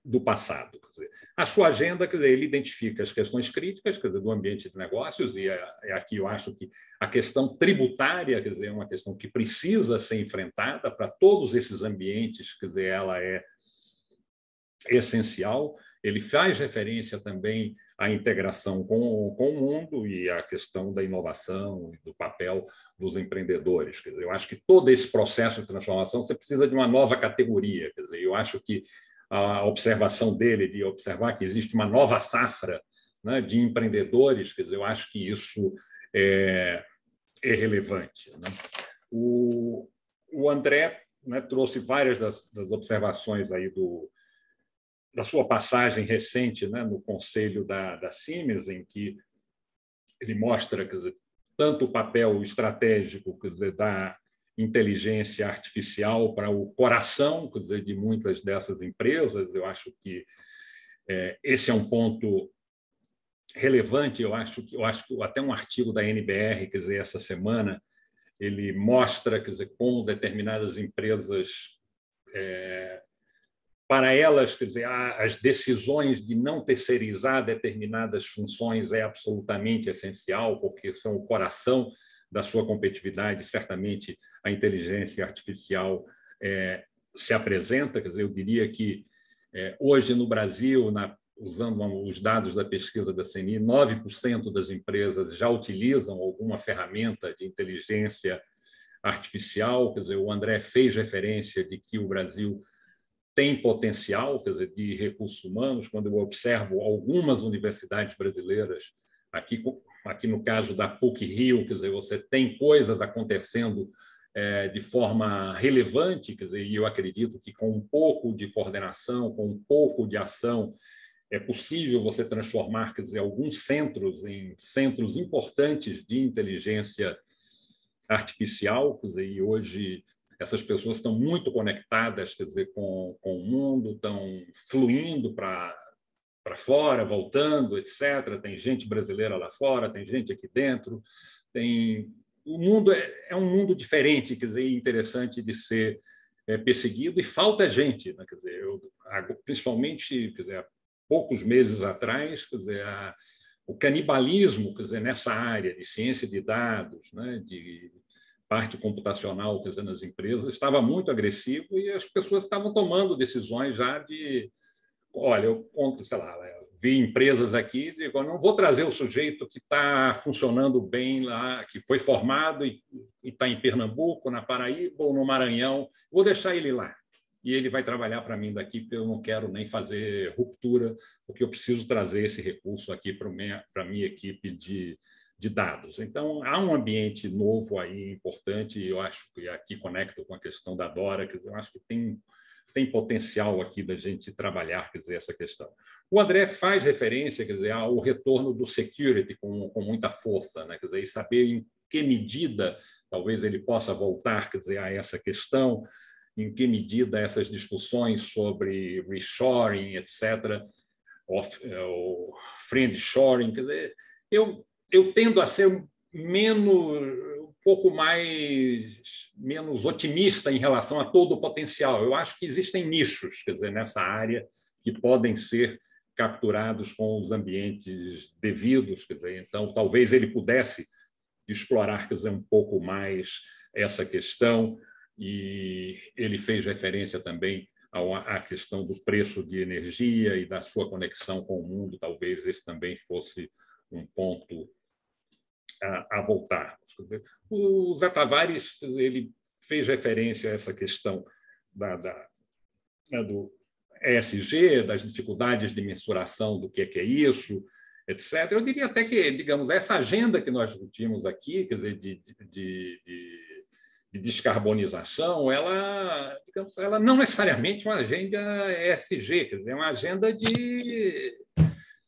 do passado. Quer dizer, a sua agenda, quer dizer, ele identifica as questões críticas, quer dizer, do ambiente de negócios, e aqui eu acho que a questão tributária, quer dizer, é uma questão que precisa ser enfrentada para todos esses ambientes, quer dizer, ela é essencial. Ele faz referência também à integração com o mundo e à questão da inovação e do papel dos empreendedores. Quer dizer, eu acho que todo esse processo de transformação você precisa de uma nova categoria. Quer dizer, eu acho que a observação dele, de observar que existe uma nova safra, né, de empreendedores, quer dizer, eu acho que isso é relevante, né? O André, né, trouxe várias das observações aí da sua passagem recente, né, no conselho da Siemens, em que ele mostra, quer dizer, tanto o papel estratégico, quer dizer, da inteligência artificial para o coração, quer dizer, de muitas dessas empresas. Eu acho que esse é um ponto relevante. Eu acho que até um artigo da NBR, quer dizer, essa semana, ele mostra, quer dizer, como determinadas empresas, para elas, quer dizer, as decisões de não terceirizar determinadas funções é absolutamente essencial, porque são o coração da sua competitividade. Certamente a inteligência artificial se apresenta. Quer dizer, eu diria que hoje no Brasil, usando os dados da pesquisa da CNI, 9% das empresas já utilizam alguma ferramenta de inteligência artificial. Quer dizer, o André fez referência de que o Brasil tem potencial, quer dizer, de recursos humanos. Quando eu observo algumas universidades brasileiras, aqui no caso da PUC-Rio, quer dizer, você tem coisas acontecendo de forma relevante, quer dizer, e eu acredito que com um pouco de coordenação, com um pouco de ação, é possível você transformar, quer dizer, alguns centros em centros importantes de inteligência artificial. Quer dizer, e hoje essas pessoas estão muito conectadas, quer dizer, com o mundo, estão fluindo para fora, voltando, etc. Tem gente brasileira lá fora, tem gente aqui dentro. O mundo é um mundo diferente, quer dizer, interessante de ser perseguido, e falta gente, né? Quer dizer, principalmente, quer dizer, há poucos meses atrás, quer dizer, o canibalismo, quer dizer, nessa área de ciência de dados, né, de parte computacional, quer dizer, nas empresas, estava muito agressivo, e as pessoas estavam tomando decisões já de, olha, eu conto, sei lá, vi empresas aqui, digo, não vou trazer o sujeito que está funcionando bem lá, que foi formado e está em Pernambuco, na Paraíba ou no Maranhão, vou deixar ele lá. E ele vai trabalhar para mim daqui, porque eu não quero nem fazer ruptura, porque eu preciso trazer esse recurso aqui para a minha equipe de dados. Então, há um ambiente novo aí importante, e eu acho que aqui conecto com a questão da Dora, que eu acho que tem potencial aqui da gente trabalhar, quer dizer, essa questão. O André faz referência, quer dizer, ao retorno do security com muita força, né? Quer dizer, e saber em que medida talvez ele possa voltar, quer dizer, a essa questão, em que medida essas discussões sobre reshoring, etc., o friendshoring, quer dizer, eu tendo a ser um pouco menos otimista em relação a todo o potencial. Eu acho que existem nichos, quer dizer, nessa área, que podem ser capturados com os ambientes devidos, quer dizer, então talvez ele pudesse explorar, quer dizer, um pouco mais essa questão. E ele fez referência também à questão do preço de energia e da sua conexão com o mundo. Talvez esse também fosse um ponto a voltar. O Zé Tavares, ele fez referência a essa questão do ESG, das dificuldades de mensuração do que é isso, etc. Eu diria até que, digamos, essa agenda que nós discutimos aqui, quer dizer, de descarbonização, ela não necessariamente é uma agenda ESG, quer dizer, é uma agenda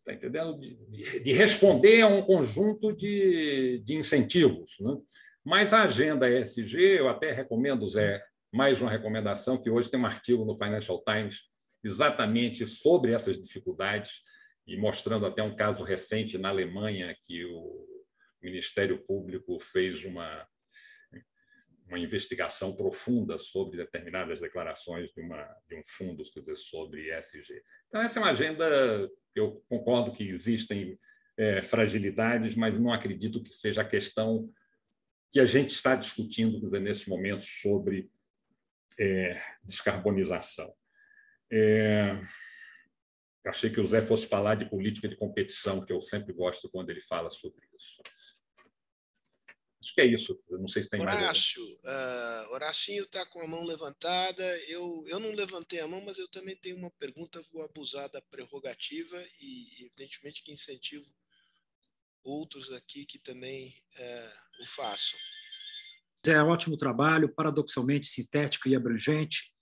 tá entendendo? De responder a um conjunto de incentivos, né? Mas a agenda ESG, eu até recomendo, Zé, mais uma recomendação, que hoje tem um artigo no Financial Times exatamente sobre essas dificuldades, e mostrando até um caso recente na Alemanha, que Ministério Público fez uma investigação profunda sobre determinadas declarações de um fundo, quer dizer, sobre ESG. Então, essa é uma agenda, eu concordo que existem fragilidades, mas não acredito que seja a questão que a gente está discutindo, quer dizer, nesse momento sobre descarbonização. Achei que o Zé fosse falar de política de competição, que eu sempre gosto quando ele fala sobre isso. Acho que é isso. Eu não sei se tem Horácio, Horacinho está com a mão levantada. Eu não levantei a mão, mas eu também tenho uma pergunta. Vou abusar da prerrogativa e, evidentemente, que incentivo outros aqui que também o façam. É um ótimo trabalho, paradoxalmente sintético e abrangente.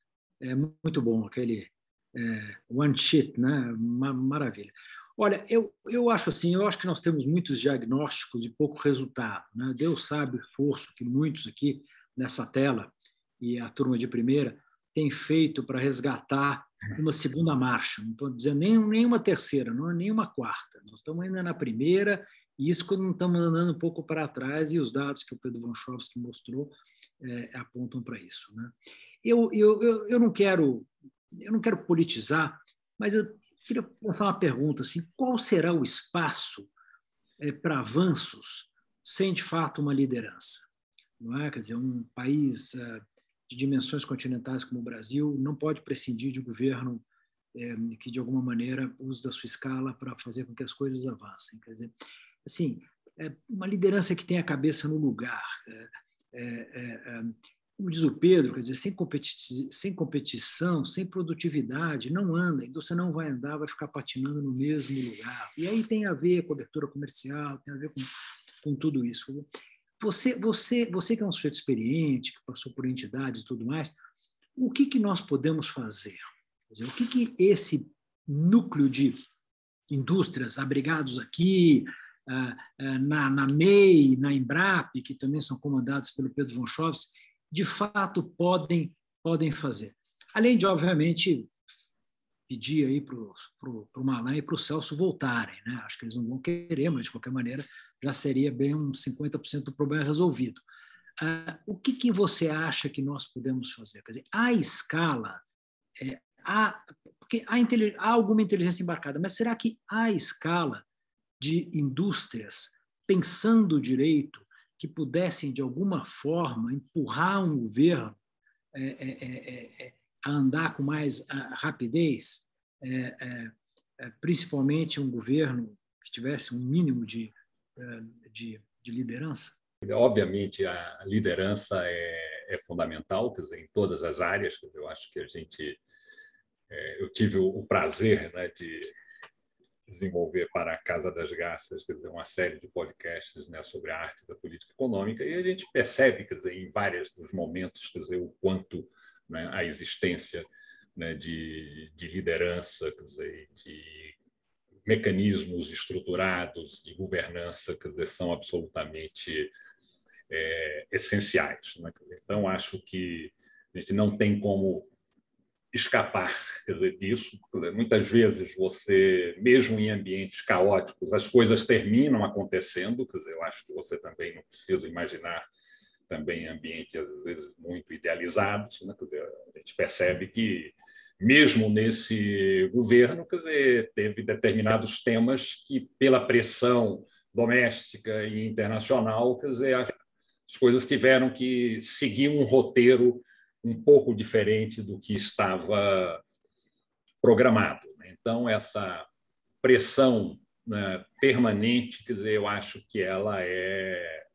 É muito bom, aquele one sheet, né? Maravilha. Olha, eu acho assim, eu acho que nós temos muitos diagnósticos e pouco resultado, né? Deus sabe o esforço que muitos aqui nessa tela e a turma de primeira tem feito para resgatar uma segunda marcha. Não estou dizendo nem uma terceira, não é nem uma quarta. Nós estamos ainda na primeira, e isso quando não estamos andando um pouco para trás, e os dados que o Pedro Wanschoski mostrou apontam para isso, né? Eu não quero politizar, mas eu queria lançar uma pergunta assim: qual será o espaço para avanços sem de fato uma liderança? Não é? Quer dizer, um país de dimensões continentais como o Brasil não pode prescindir de um governo que de alguma maneira use da sua escala para fazer com que as coisas avancem. Quer dizer, assim, uma liderança que tenha a cabeça no lugar. Como diz o Pedro, quer dizer, sem competição, sem produtividade, não anda. Então, você não vai andar, vai ficar patinando no mesmo lugar. E aí tem a ver com cobertura comercial, tem a ver com tudo isso. Você que é um sujeito experiente, que passou por entidades e tudo mais, o que nós podemos fazer? Quer dizer, o que esse núcleo de indústrias abrigados aqui, na MEI, na Embrap, que também são comandados pelo Pedro Wanschoski, de fato podem fazer. Além de, obviamente, pedir aí para o Malan e para o Celso voltarem, né? Acho que eles não vão querer, mas, de qualquer maneira, já seria bem uns 50% do problema resolvido. O que você acha que nós podemos fazer? Quer dizer, à escala, porque há alguma inteligência embarcada, mas será que à escala de indústrias, pensando direito, que pudessem, de alguma forma, empurrar um governo a andar com mais rapidez, principalmente um governo que tivesse um mínimo de liderança? Obviamente, a liderança é fundamental, quer dizer, em todas as áreas. Eu acho que eu tive o prazer, né, de desenvolver para a Casa das Garças, quer dizer, uma série de podcasts, né, sobre a arte da política econômica, e a gente percebe, quer dizer, em vários dos momentos, quer dizer, o quanto, né, a existência, né, de liderança, quer dizer, de mecanismos estruturados de governança, quer dizer, são absolutamente essenciais, né? Então, acho que a gente não tem como escapar, quer dizer, disso. Muitas vezes você, mesmo em ambientes caóticos, as coisas terminam acontecendo. Quer dizer, eu acho que você também não precisa imaginar também ambientes, às vezes, muito idealizados, né? Quer dizer, a gente percebe que, mesmo nesse governo, quer dizer, teve determinados temas que, pela pressão doméstica e internacional, quer dizer, as coisas tiveram que seguir um roteiro um pouco diferente do que estava programado. Então, essa pressão, né, permanente, quer dizer, eu acho que ela é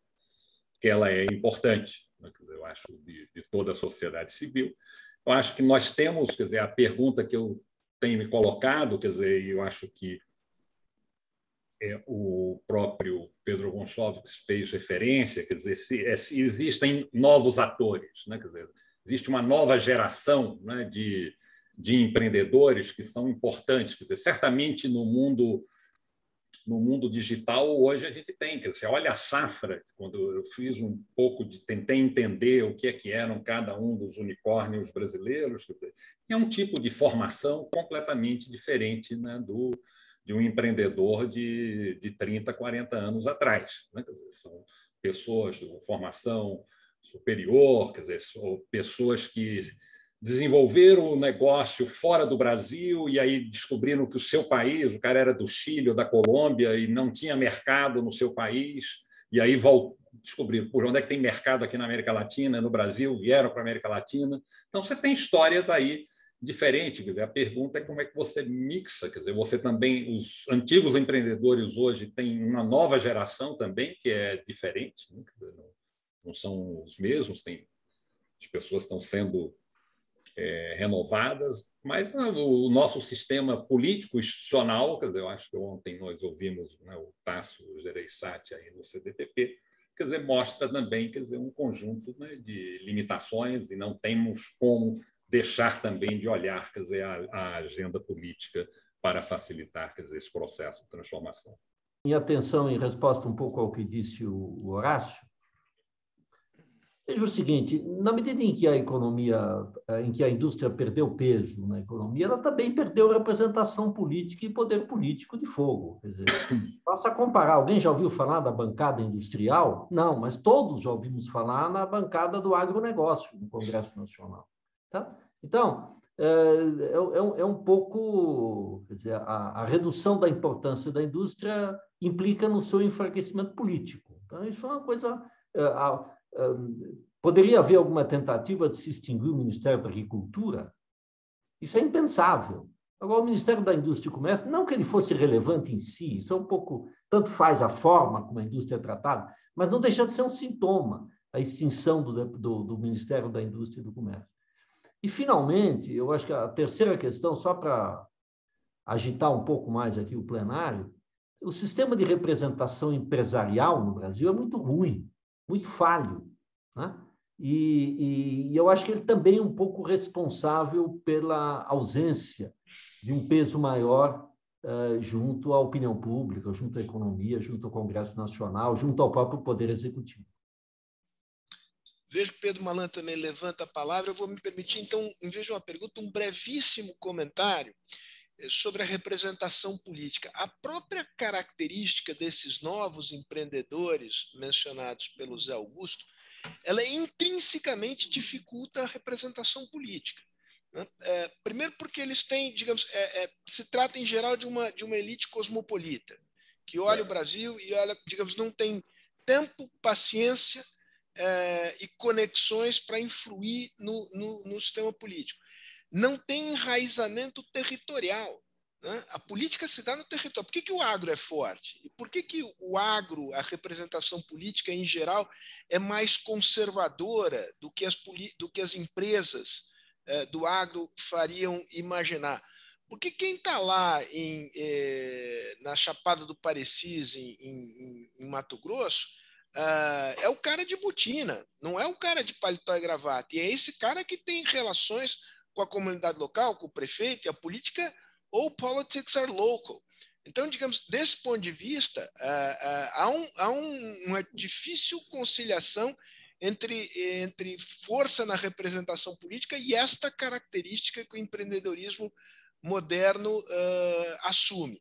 importante, né? Quer dizer, eu acho de toda a sociedade civil. Eu acho que nós temos, quer dizer, a pergunta que eu tenho me colocado, quer dizer, e eu acho que o próprio Pedro Gonçalves fez referência, quer dizer, se existem novos atores, né? Quer dizer, existe uma nova geração, né, de empreendedores que são importantes. Quer dizer, certamente no mundo digital hoje a gente tem, quer dizer, olha a safra. Quando eu fiz um pouco tentei entender o que eram cada um dos unicórnios brasileiros, quer dizer, é um tipo de formação completamente diferente, né, de um empreendedor de 30, 40 anos atrás, né? Quer dizer, são pessoas de formação superior, quer dizer, pessoas que desenvolveram o negócio fora do Brasil e aí descobriram que o seu país, o cara era do Chile ou da Colômbia e não tinha mercado no seu país, e aí descobriram por onde é que tem mercado aqui na América Latina, no Brasil, vieram para a América Latina. Então, você tem histórias aí diferentes. Quer dizer, a pergunta é como é que você mixa, quer dizer, você também, os antigos empreendedores hoje têm uma nova geração também que é diferente, né? Quer dizer, não são os mesmos, as pessoas estão sendo renovadas, mas o nosso sistema político institucional, quer dizer, eu acho que ontem nós ouvimos, né, o Tasso Gereissati aí no CDPP, quer dizer, mostra também, quer dizer, um conjunto, né, de limitações e não temos como deixar também de olhar, quer dizer, a agenda política para facilitar, quer dizer, esse processo de transformação. Em atenção, em resposta um pouco ao que disse o Horácio, veja o seguinte: na medida em que a economia, em que a indústria perdeu peso na economia, ela também perdeu representação política e poder político de fogo. Quer dizer, basta comparar. Alguém já ouviu falar da bancada industrial? Não, mas todos já ouvimos falar na bancada do agronegócio no Congresso Nacional. Tá? Então, é um pouco, quer dizer, a redução da importância da indústria implica no seu enfraquecimento político. Então, isso é uma coisa... poderia haver alguma tentativa de se extinguir o Ministério da Agricultura? Isso é impensável. Agora, o Ministério da Indústria e Comércio, não que ele fosse relevante em si, isso é um pouco... Tanto faz a forma como a indústria é tratada, mas não deixa de ser um sintoma, a extinção do Ministério da Indústria e do Comércio. E, finalmente, eu acho que a terceira questão, só para agitar um pouco mais aqui o plenário, o sistema de representação empresarial no Brasil é muito ruim, muito falho, né? E eu acho que ele também é um pouco responsável pela ausência de um peso maior junto à opinião pública, junto à economia, junto ao Congresso Nacional, junto ao próprio Poder Executivo. Vejo que Pedro Malan também levanta a palavra. Eu vou me permitir, então, em vez de uma pergunta, um brevíssimo comentário sobre a representação política. A própria característica desses novos empreendedores mencionados pelo Zé Augusto, ela intrinsecamente dificulta a representação política. Né? Primeiro porque eles têm, digamos, se trata em geral de uma elite cosmopolita, que olha o Brasil e olha, digamos, não tem tempo, paciência e conexões para influir no sistema político. Não tem enraizamento territorial. Né? A política se dá no território. Por que o agro é forte? E por que o agro, a representação política em geral, é mais conservadora do que as empresas do agro fariam imaginar? Porque quem está lá na Chapada do Parecis, em Mato Grosso, é o cara de botina, não é o cara de paletó e gravata. E é esse cara que tem relações com a comunidade local, com o prefeito, e a política, ou politics are local. Então, digamos, desse ponto de vista, há uma difícil conciliação entre força na representação política e esta característica que o empreendedorismo moderno assume.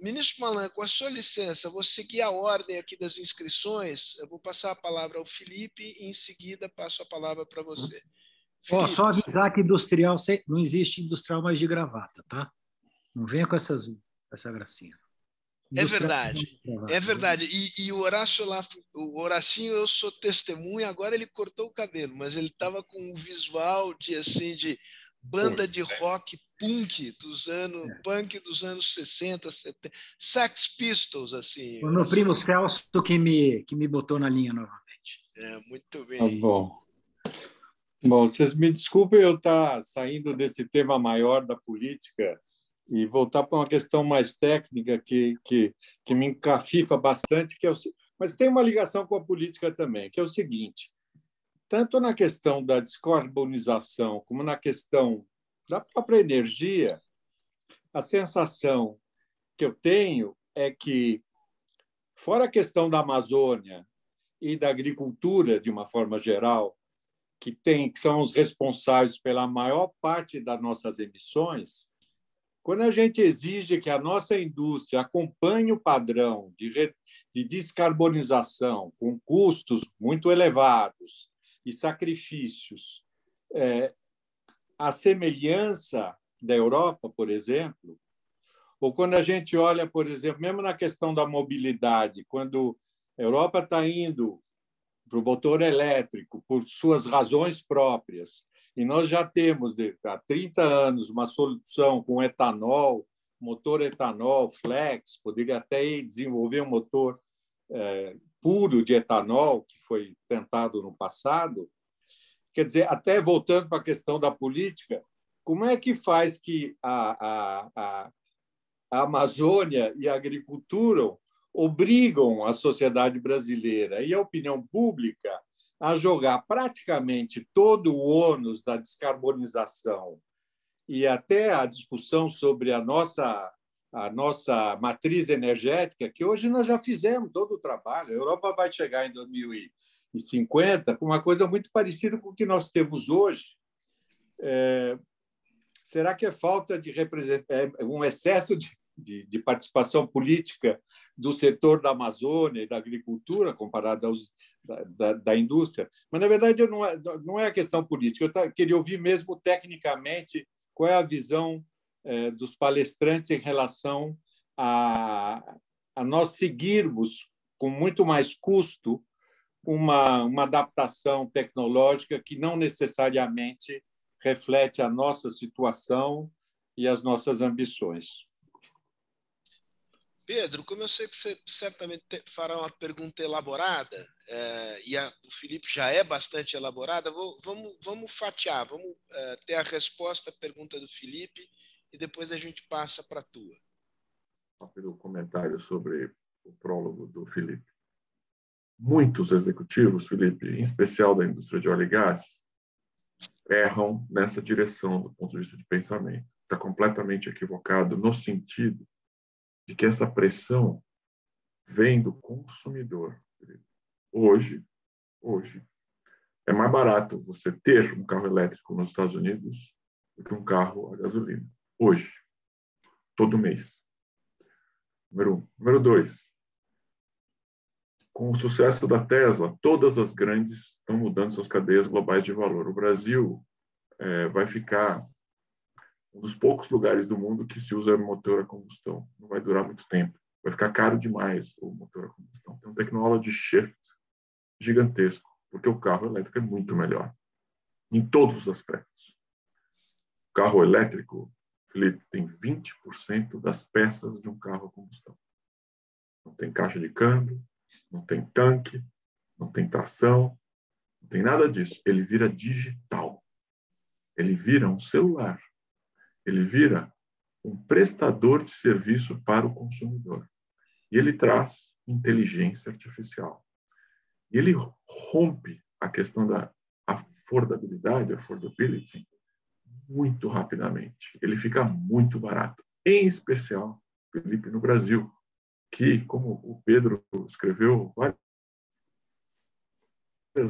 Ministro Malan, com a sua licença, vou seguir a ordem aqui das inscrições. Eu vou passar a palavra ao Felipe e, em seguida, passo a palavra para você. Só avisar que industrial não existe industrial mais de gravata, tá? Não venha com essa gracinha. É verdade. E o Horácio lá, o Horacinho, eu sou testemunha, agora ele cortou o cabelo, mas ele estava com um visual de banda de rock punk dos anos 60, 70, Sex Pistols, assim. O meu primo Celso que me botou na linha novamente. Muito bem. Tá bom. Bom, vocês me desculpem eu estar saindo desse tema maior da política e voltar para uma questão mais técnica que me encafifa bastante, mas tem uma ligação com a política também, que é o seguinte: tanto na questão da descarbonização como na questão da própria energia, a sensação que eu tenho é que, fora a questão da Amazônia e da agricultura, de uma forma geral, que são os responsáveis pela maior parte das nossas emissões, Quando a gente exige que a nossa indústria acompanhe o padrão de descarbonização com custos muito elevados e sacrifícios, a semelhança da Europa, por exemplo, ou quando a gente olha, por exemplo, mesmo na questão da mobilidade, quando a Europa está indo para o motor elétrico por suas razões próprias, e nós já temos, há 30 anos, uma solução com etanol, motor etanol, flex, poderia até desenvolver um motor puro de etanol, que foi tentado no passado. Quer dizer, até voltando para a questão da política, como é que faz que a Amazônia e a agricultura obrigam a sociedade brasileira e a opinião pública a jogar praticamente todo o ônus da descarbonização e até a discussão sobre a nossa matriz energética, que hoje nós já fizemos todo o trabalho. A Europa vai chegar em 2050 com uma coisa muito parecida com o que nós temos hoje. Será que é falta de um excesso de participação política do setor da Amazônia e da agricultura comparado da indústria? Mas, na verdade, não é a questão política. Eu queria ouvir mesmo tecnicamente qual é a visão dos palestrantes em relação a nós seguirmos com muito mais custo uma adaptação tecnológica que não necessariamente reflete a nossa situação e as nossas ambições. Pedro, como eu sei que você certamente fará uma pergunta elaborada, e a do Felipe já é bastante elaborada, vamos fatiar, vamos ter a resposta à pergunta do Felipe e depois a gente passa para a tua. Rápido comentário sobre o prólogo do Felipe. Muitos executivos, Felipe, em especial da indústria de óleo e gás, erram nessa direção do ponto de vista de pensamento. Está completamente equivocado no sentido de que essa pressão vem do consumidor. Hoje, é mais barato você ter um carro elétrico nos Estados Unidos do que um carro a gasolina. Hoje, todo mês. Número 1. Número 2. Com o sucesso da Tesla, todas as grandes estão mudando suas cadeias globais de valor. O Brasil vai ficar um dos poucos lugares do mundo que se usa motor a combustão. Não vai durar muito tempo. Vai ficar caro demais o motor a combustão. Tem um technology shift gigantesco, porque o carro elétrico é muito melhor, em todos os aspectos. O carro elétrico, Felipe, tem 20% das peças de um carro a combustão. Não tem caixa de câmbio, não tem tanque, não tem tração, não tem nada disso. Ele vira digital. Ele vira um celular. Ele vira um prestador de serviço para o consumidor. E ele traz inteligência artificial. E ele rompe a questão da affordability, muito rapidamente. Ele fica muito barato. Em especial, Felipe, no Brasil, que, como o Pedro escreveu várias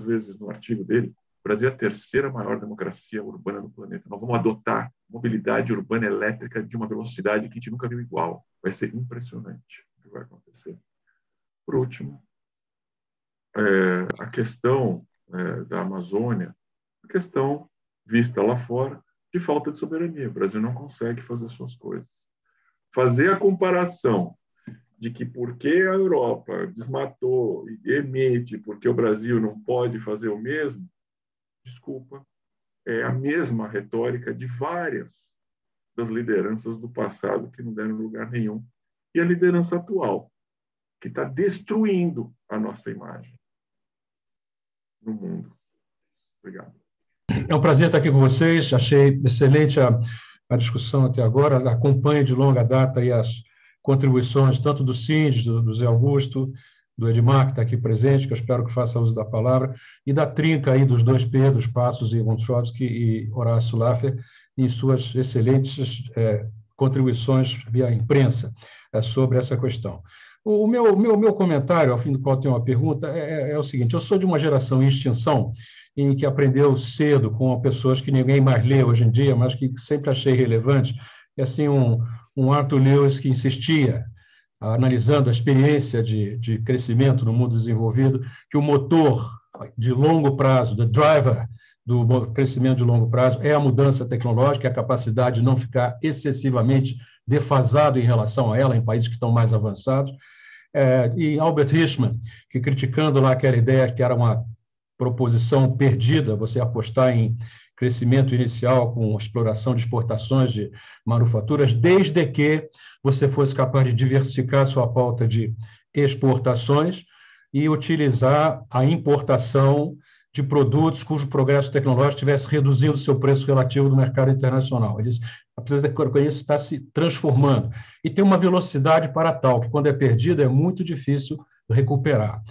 vezes no artigo dele, o Brasil é a terceira maior democracia urbana do planeta. Nós vamos adotar mobilidade urbana elétrica de uma velocidade que a gente nunca viu igual. Vai ser impressionante o que vai acontecer. Por último, a questão da Amazônia, a questão vista lá fora de falta de soberania. O Brasil não consegue fazer suas coisas. Fazer a comparação de que porque a Europa desmatou e emite, porque o Brasil não pode fazer o mesmo, desculpa, é a mesma retórica de várias das lideranças do passado que não deram lugar nenhum. E a liderança atual, que está destruindo a nossa imagem no mundo. Obrigado. É um prazer estar aqui com vocês. Achei excelente a discussão até agora. Acompanho de longa data aí as contribuições tanto do Síndic, do Zé Augusto, do Edmar, que está aqui presente, que eu espero que faça uso da palavra, e da trinca aí dos dois Pedros, Passos e Gonchovski e Horácio Laffer, em suas excelentes contribuições via imprensa sobre essa questão. O meu comentário, ao fim do qual tem uma pergunta, é o seguinte: eu sou de uma geração em extinção, em que aprendeu cedo com pessoas que ninguém mais lê hoje em dia, mas que sempre achei relevante, E assim, um Arthur Lewis que insistia, analisando a experiência de crescimento no mundo desenvolvido, que o motor de longo prazo, the driver do crescimento de longo prazo, é a mudança tecnológica, a capacidade de não ficar excessivamente defasado em relação a ela, em países que estão mais avançados. E Albert Hirschman, que criticando lá aquela ideia que era uma proposição perdida, você apostar em crescimento inicial com exploração de exportações de manufaturas, desde que você fosse capaz de diversificar sua pauta de exportações e utilizar a importação de produtos cujo progresso tecnológico estivesse reduzindo o seu preço relativo no mercado internacional. Eles, apesar de isso, está se transformando. E tem uma velocidade para tal, que quando é perdida é muito difícil recuperar.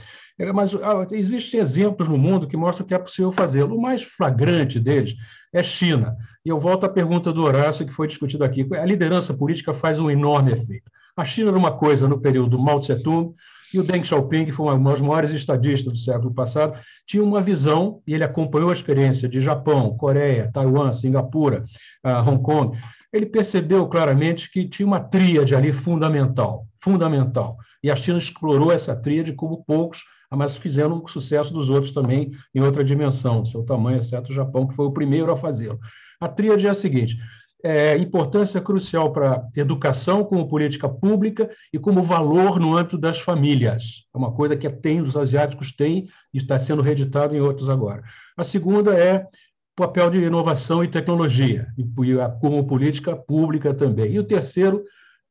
Mas existem exemplos no mundo que mostram que é possível fazê-lo. O mais flagrante deles é China. E eu volto à pergunta do Horácio, que foi discutida aqui. A liderança política faz um enorme efeito. A China era uma coisa no período Mao Tse-tung, e o Deng Xiaoping, que foi um dos maiores estadistas do século passado, tinha uma visão, e ele acompanhou a experiência de Japão, Coreia, Taiwan, Singapura, Hong Kong. Ele percebeu claramente que tinha uma tríade ali fundamental. E a China explorou essa tríade como poucos, mas fizeram o sucesso dos outros também em outra dimensão, do seu tamanho, exceto o Japão, que foi o primeiro a fazê-lo. A tríade é a seguinte: importância crucial para a educação como política pública e como valor no âmbito das famílias. É uma coisa que os asiáticos têm e está sendo reeditado em outros agora. A segunda é o papel de inovação e tecnologia, e como política pública também. E o terceiro,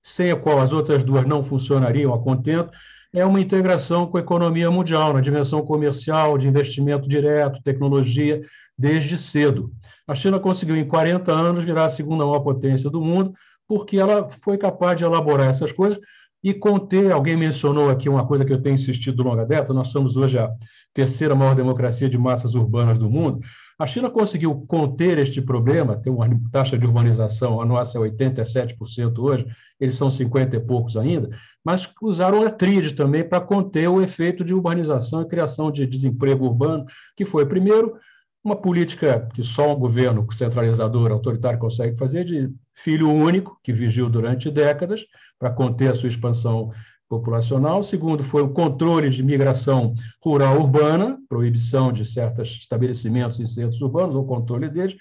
sem a qual as outras duas não funcionariam a contento, é uma integração com a economia mundial, na dimensão comercial, de investimento direto, tecnologia, desde cedo. A China conseguiu, em 40 anos, virar a segunda maior potência do mundo, porque ela foi capaz de elaborar essas coisas e conter. Alguém mencionou aqui uma coisa que eu tenho insistido de longa data: nós somos hoje a terceira maior democracia de massas urbanas do mundo. A China conseguiu conter este problema, tem uma taxa de urbanização, a nossa é 87% hoje, eles são 50 e poucos ainda, mas usaram a tríade também para conter o efeito de urbanização e criação de desemprego urbano, que foi, primeiro, uma política que só um governo centralizador, autoritário, consegue fazer, de filho único, que vigiou durante décadas, para conter a sua expansão populacional. Segundo, foi o controle de migração rural-urbana, proibição de certos estabelecimentos em centros urbanos, ou controle deles.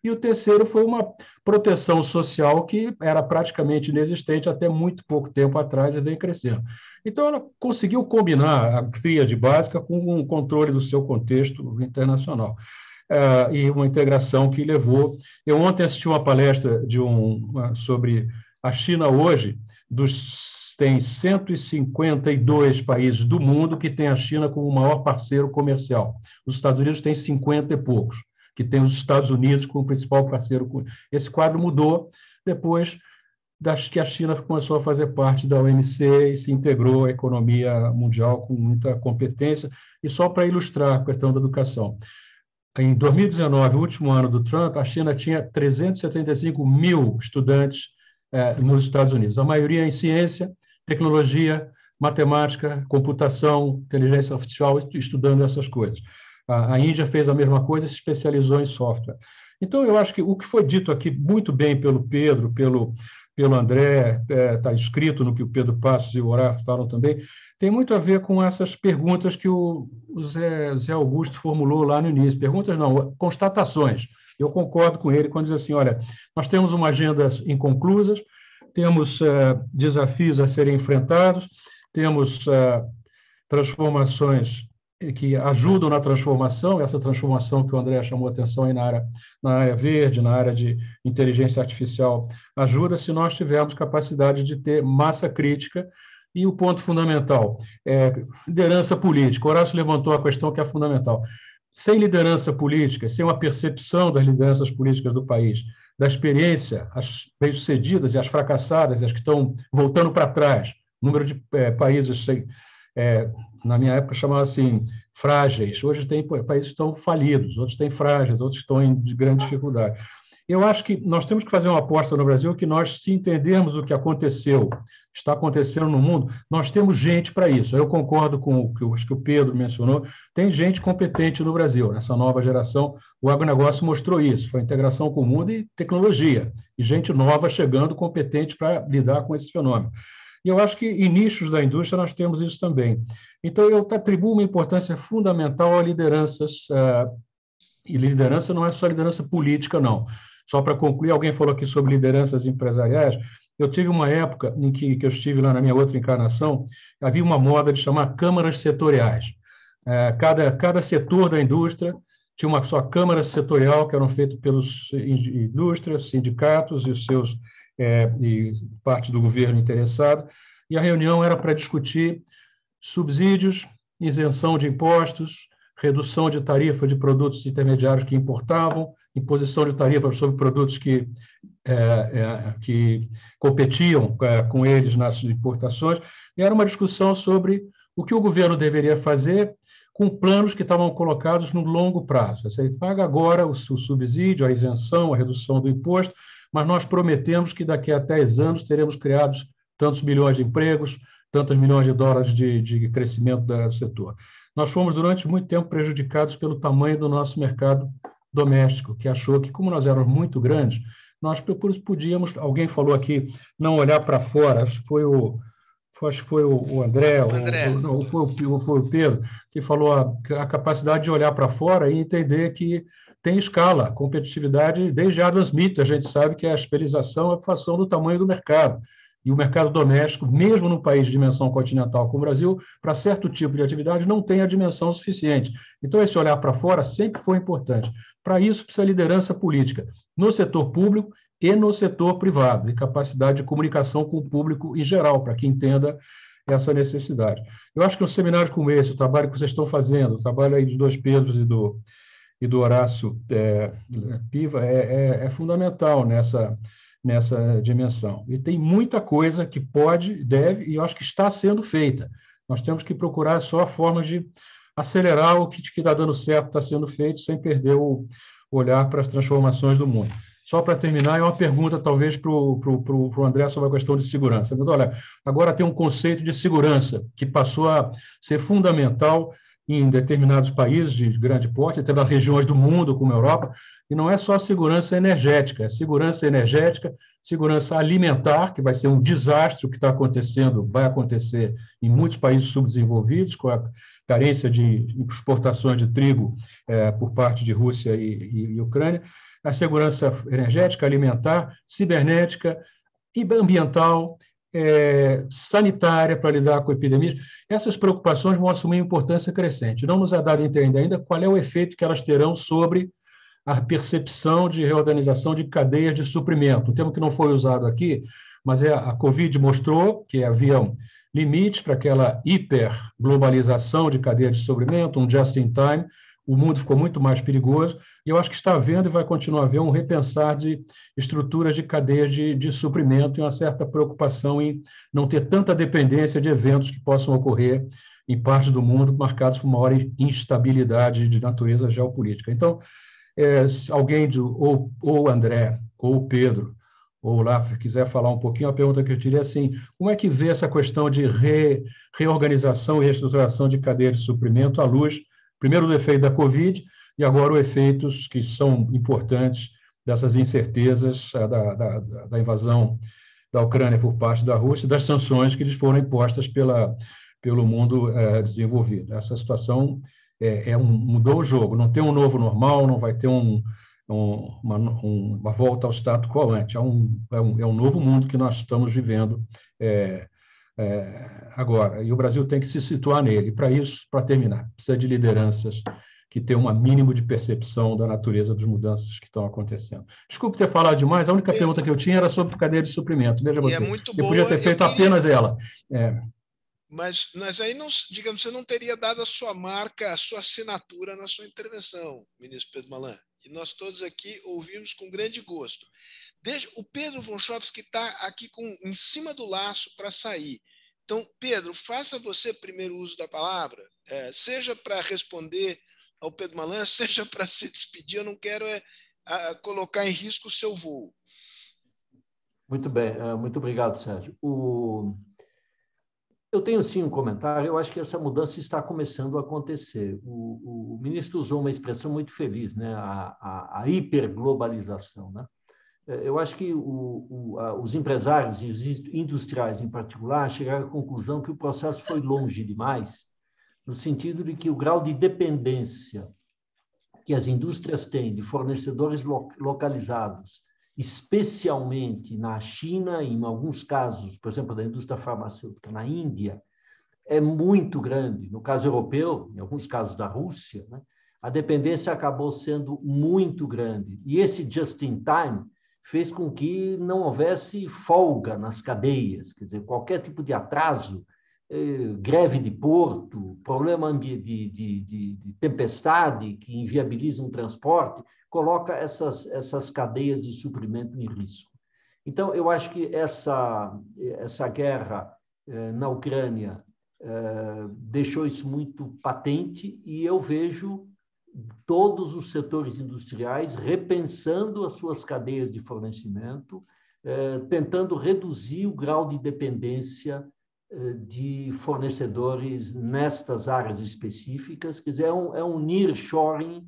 E o terceiro foi uma proteção social que era praticamente inexistente até muito pouco tempo atrás e vem crescendo. Então, ela conseguiu combinar a tríade básica com o controle do seu contexto internacional. E uma integração que levou... Eu ontem assisti uma palestra sobre a China hoje, tem 152 países do mundo que tem a China como o maior parceiro comercial. Os Estados Unidos têm 50 e poucos, que tem os Estados Unidos como principal parceiro. Esse quadro mudou depois que a China começou a fazer parte da OMC e se integrou à economia mundial com muita competência. E só para ilustrar a questão da educação, em 2019, o último ano do Trump, a China tinha 375 mil estudantes nos Estados Unidos, a maioria em ciência, tecnologia, matemática, computação, inteligência artificial, estudando essas coisas. A Índia fez a mesma coisa, se especializou em software. Então, eu acho que o que foi dito aqui muito bem pelo Pedro, pelo André, está escrito no que o Pedro Passos e o Horácio falam também, tem muito a ver com essas perguntas que o Zé Augusto formulou lá no início. Perguntas não, constatações. Eu concordo com ele quando diz assim, olha, nós temos uma agenda inconclusa, temos desafios a serem enfrentados, temos transformações que ajudam na transformação, essa transformação que o André chamou a atenção aí na área verde, na área de inteligência artificial, ajuda se nós tivermos capacidade de ter massa crítica. E o ponto fundamental é liderança política. O Horácio levantou a questão que é fundamental. Sem liderança política, sem uma percepção das lideranças políticas do país, da experiência, as bem-sucedidas e as fracassadas, e as que estão voltando para trás, número de países, na minha época chamava assim, frágeis, hoje tem países que estão falidos, outros têm frágeis, outros estão em grande dificuldade. Eu acho que nós temos que fazer uma aposta no Brasil que nós, se entendermos o que aconteceu, está acontecendo no mundo, nós temos gente para isso. Eu concordo com o que o Pedro mencionou, tem gente competente no Brasil, nessa nova geração. O agronegócio mostrou isso, foi a integração com o mundo e tecnologia, e gente nova chegando competente para lidar com esse fenômeno. E eu acho que em nichos da indústria nós temos isso também. Então, eu atribuo uma importância fundamental a lideranças, e liderança não é só liderança política, não. Só para concluir, alguém falou aqui sobre lideranças empresariais. Eu tive uma época em que eu estive lá na minha outra encarnação, havia uma moda de chamar câmaras setoriais. Cada setor da indústria tinha uma só câmara setorial, que eram feitas pelas indústrias, sindicatos e os seus e parte do governo interessado, e a reunião era para discutir subsídios, isenção de impostos, redução de tarifa de produtos intermediários que importavam, imposição de tarifa sobre produtos que competiam com eles nas importações, e era uma discussão sobre o que o governo deveria fazer com planos que estavam colocados no longo prazo. Você paga agora o subsídio, a isenção, a redução do imposto, mas nós prometemos que daqui a 10 anos teremos criados tantos milhões de empregos, tantos milhões de dólares de crescimento do setor. Nós fomos, durante muito tempo, prejudicados pelo tamanho do nosso mercado doméstico, que achou que, como nós éramos muito grandes, nós podíamos, alguém falou aqui, não olhar para fora, acho que foi o André, foi o Pedro, que falou a capacidade de olhar para fora e entender que tem escala, competitividade. Desde Adam Smith, a gente sabe que a especialização é a função do tamanho do mercado. E o mercado doméstico, mesmo num país de dimensão continental como o Brasil, para certo tipo de atividade, não tem a dimensão suficiente. Então, esse olhar para fora sempre foi importante. Para isso, precisa liderança política, no setor público e no setor privado, e capacidade de comunicação com o público em geral, para que entenda essa necessidade. Eu acho que um seminário como esse, o trabalho que vocês estão fazendo, o trabalho aí dos dois Pedros e do Horácio Piva, é fundamental nessa dimensão. E tem muita coisa que pode, deve, e eu acho que está sendo feita. Nós temos que procurar só formas de acelerar o que está dando certo, está sendo feito, sem perder o olhar para as transformações do mundo. Só para terminar, é uma pergunta, talvez, para o André sobre a questão de segurança. Mas, olha, agora tem um conceito de segurança que passou a ser fundamental em determinados países de grande porte, até nas regiões do mundo, como a Europa, e não é só segurança energética, é segurança energética, segurança alimentar, que vai ser um desastre, o que está acontecendo, vai acontecer em muitos países subdesenvolvidos, com a carência de exportações de trigo por parte de Rússia e Ucrânia, a segurança energética, alimentar, cibernética e ambiental, sanitária para lidar com epidemias. Essas preocupações vão assumir importância crescente. Não nos é dado entender ainda qual é o efeito que elas terão sobre a percepção de reorganização de cadeias de suprimento. Um termo que não foi usado aqui, mas a Covid mostrou que havia limites para aquela hiperglobalização de cadeia de suprimento, um just-in-time. O mundo ficou muito mais perigoso, e eu acho que está havendo e vai continuar a haver um repensar de estruturas de cadeias de suprimento e uma certa preocupação em não ter tanta dependência de eventos que possam ocorrer em parte do mundo marcados por maior instabilidade de natureza geopolítica. Então, se alguém, ou o André, ou o Pedro, ou o Laffer, quiser falar um pouquinho, a pergunta que eu diria é assim, como é que vê essa questão de reorganização e reestruturação de cadeia de suprimento à luz, primeiro do efeito da Covid, e agora os efeitos que são importantes dessas incertezas da invasão da Ucrânia por parte da Rússia, das sanções que lhes foram impostas pelo mundo desenvolvido. Essa situação mudou o jogo, não tem um novo normal, não vai ter uma volta ao status quo ante, é um novo mundo que nós estamos vivendo agora, e o Brasil tem que se situar nele. Para isso, para terminar, precisa de lideranças que tenham um mínimo de percepção da natureza das mudanças que estão acontecendo. Desculpe ter falado demais, a única pergunta que eu tinha era sobre cadeia de suprimento. Veja você, eu podia ter feito apenas ela. Mas aí, não, digamos, você não teria dado a sua marca, a sua assinatura na sua intervenção, ministro Pedro Malan. E nós todos aqui ouvimos com grande gosto. O Pedro Vonchovsky está aqui em cima do laço para sair. Então, Pedro, faça você primeiro uso da palavra, seja para responder ao Pedro Malan, seja para se despedir. Eu não quero colocar em risco o seu voo. Muito bem, muito obrigado, Sérgio. Eu tenho sim um comentário. Eu acho que essa mudança está começando a acontecer. O ministro usou uma expressão muito feliz, né? A hiperglobalização, né? Eu acho que os empresários e os industriais, em particular, chegaram à conclusão que o processo foi longe demais, no sentido de que o grau de dependência que as indústrias têm de fornecedores localizados, especialmente na China, em alguns casos, por exemplo, da indústria farmacêutica na Índia, é muito grande. No caso europeu, em alguns casos da Rússia, né, a dependência acabou sendo muito grande. E esse just-in-time fez com que não houvesse folga nas cadeias, quer dizer, qualquer tipo de atraso, greve de porto, problema de tempestade que inviabiliza um transporte, coloca essas cadeias de suprimento em risco. Então, eu acho que essa guerra na Ucrânia deixou isso muito patente, e eu vejo todos os setores industriais repensando as suas cadeias de fornecimento, tentando reduzir o grau de dependência de fornecedores nestas áreas específicas. Quer dizer, é um nearshoring,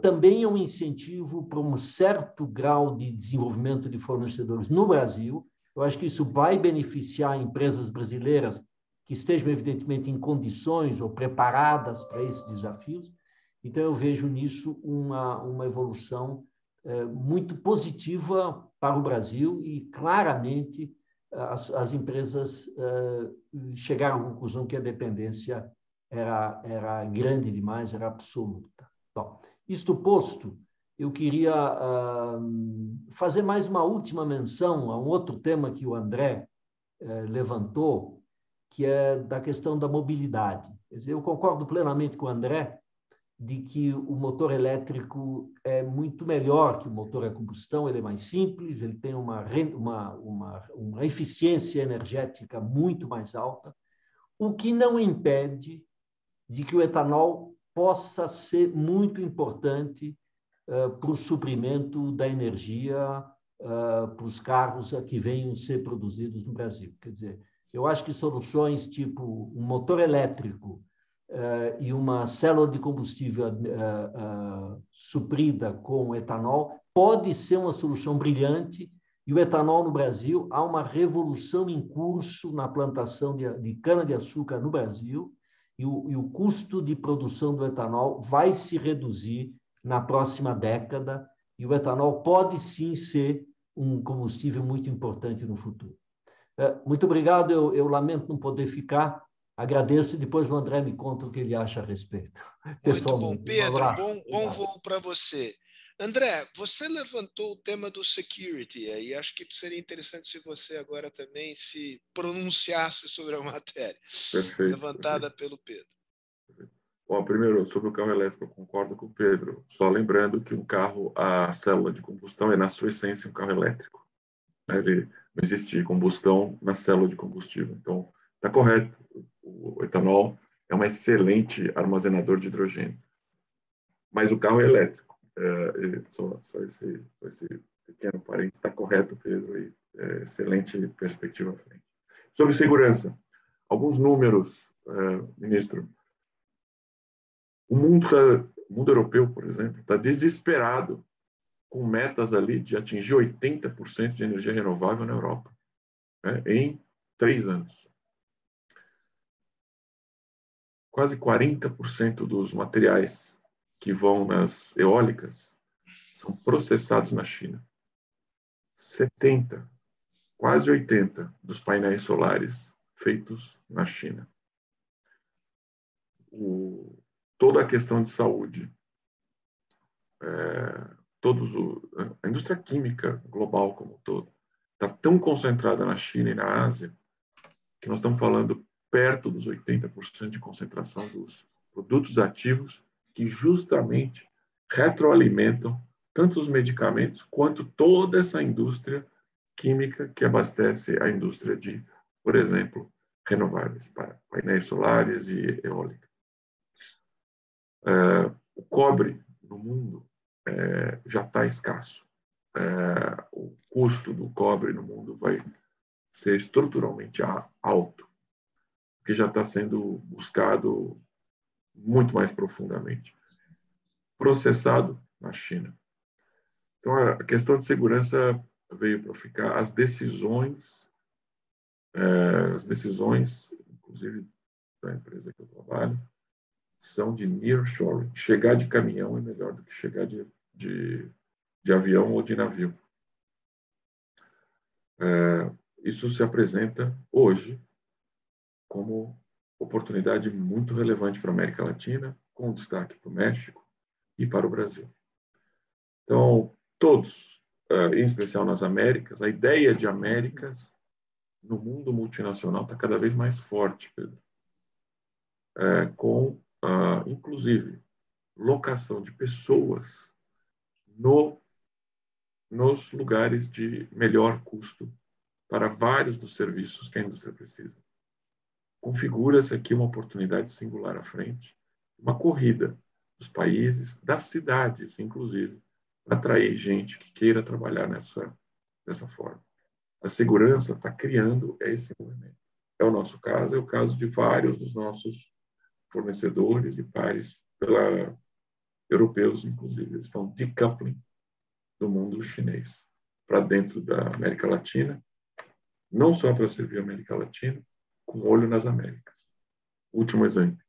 também é um incentivo para um certo grau de desenvolvimento de fornecedores no Brasil. Eu acho que isso vai beneficiar empresas brasileiras que estejam, evidentemente, em condições ou preparadas para esses desafios. Então, eu vejo nisso uma evolução muito positiva para o Brasil, e, claramente, as empresas chegaram à conclusão que a dependência era grande demais, era absoluta. Bom, isto posto, eu queria fazer mais uma última menção a um outro tema que o André levantou, que é da questão da mobilidade. Quer dizer, eu concordo plenamente com o André de que o motor elétrico é muito melhor que o motor a combustão, ele é mais simples, ele tem uma eficiência energética muito mais alta, o que não impede de que o etanol possa ser muito importante para o suprimento da energia para os carros que venham ser produzidos no Brasil. Quer dizer, eu acho que soluções tipo um motor elétrico e uma célula de combustível suprida com etanol pode ser uma solução brilhante. E o etanol no Brasil, há uma revolução em curso na plantação de cana-de-açúcar no Brasil, e o custo de produção do etanol vai se reduzir na próxima década, e o etanol pode sim ser um combustível muito importante no futuro. Muito obrigado, eu lamento não poder ficar, agradeço, e depois o André me conta o que ele acha a respeito. Muito bom, Pedro, bom voo para você. André, você levantou o tema do security, aí acho que seria interessante se você agora também se pronunciasse sobre a matéria. Perfeito, levantada pelo Pedro. Bom, primeiro, sobre o carro elétrico, eu concordo com o Pedro. Só lembrando que um carro, a célula de combustão é, na sua essência, um carro elétrico. Ele não existe combustão na célula de combustível. Então, está correto. O etanol é um excelente armazenador de hidrogênio. Mas o carro é elétrico. Só esse pequeno parênteses. Está correto, Pedro. E, excelente perspectiva à frente. Sobre segurança, alguns números, ministro. O mundo europeu, por exemplo, está desesperado com metas ali de atingir 80% de energia renovável na Europa, né, em 3 anos. Quase 40% dos materiais que vão nas eólicas são processados na China. 70%, quase 80% dos painéis solares feitos na China. Toda a questão de saúde, a indústria química global como um todo, está tão concentrada na China e na Ásia que nós estamos falando perto dos 80% de concentração dos produtos ativos que justamente retroalimentam tanto os medicamentos quanto toda essa indústria química que abastece a indústria de, por exemplo, renováveis, para painéis solares e eólica. O cobre no mundo já está escasso. O custo do cobre no mundo vai ser estruturalmente alto, que já está sendo buscado muito mais profundamente. Processado na China. Então, a questão de segurança veio para ficar. As decisões, inclusive da empresa que eu trabalho, são de nearshoring. Chegar de caminhão é melhor do que chegar de avião ou de navio. Isso se apresenta hoje como oportunidade muito relevante para a América Latina, com destaque para o México e para o Brasil. Então, todos, em especial nas Américas, a ideia de Américas no mundo multinacional está cada vez mais forte, Pedro. Com, inclusive, locação de pessoas nos lugares de melhor custo para vários dos serviços que a indústria precisa. Configura-se aqui uma oportunidade singular à frente, uma corrida dos países, das cidades, inclusive, para atrair gente que queira trabalhar dessa forma. A segurança está criando esse movimento. É o nosso caso, é o caso de vários dos nossos fornecedores e pares europeus, inclusive. Eles estão decoupling do mundo chinês para dentro da América Latina, não só para servir a América Latina, com olho nas Américas. Último exemplo.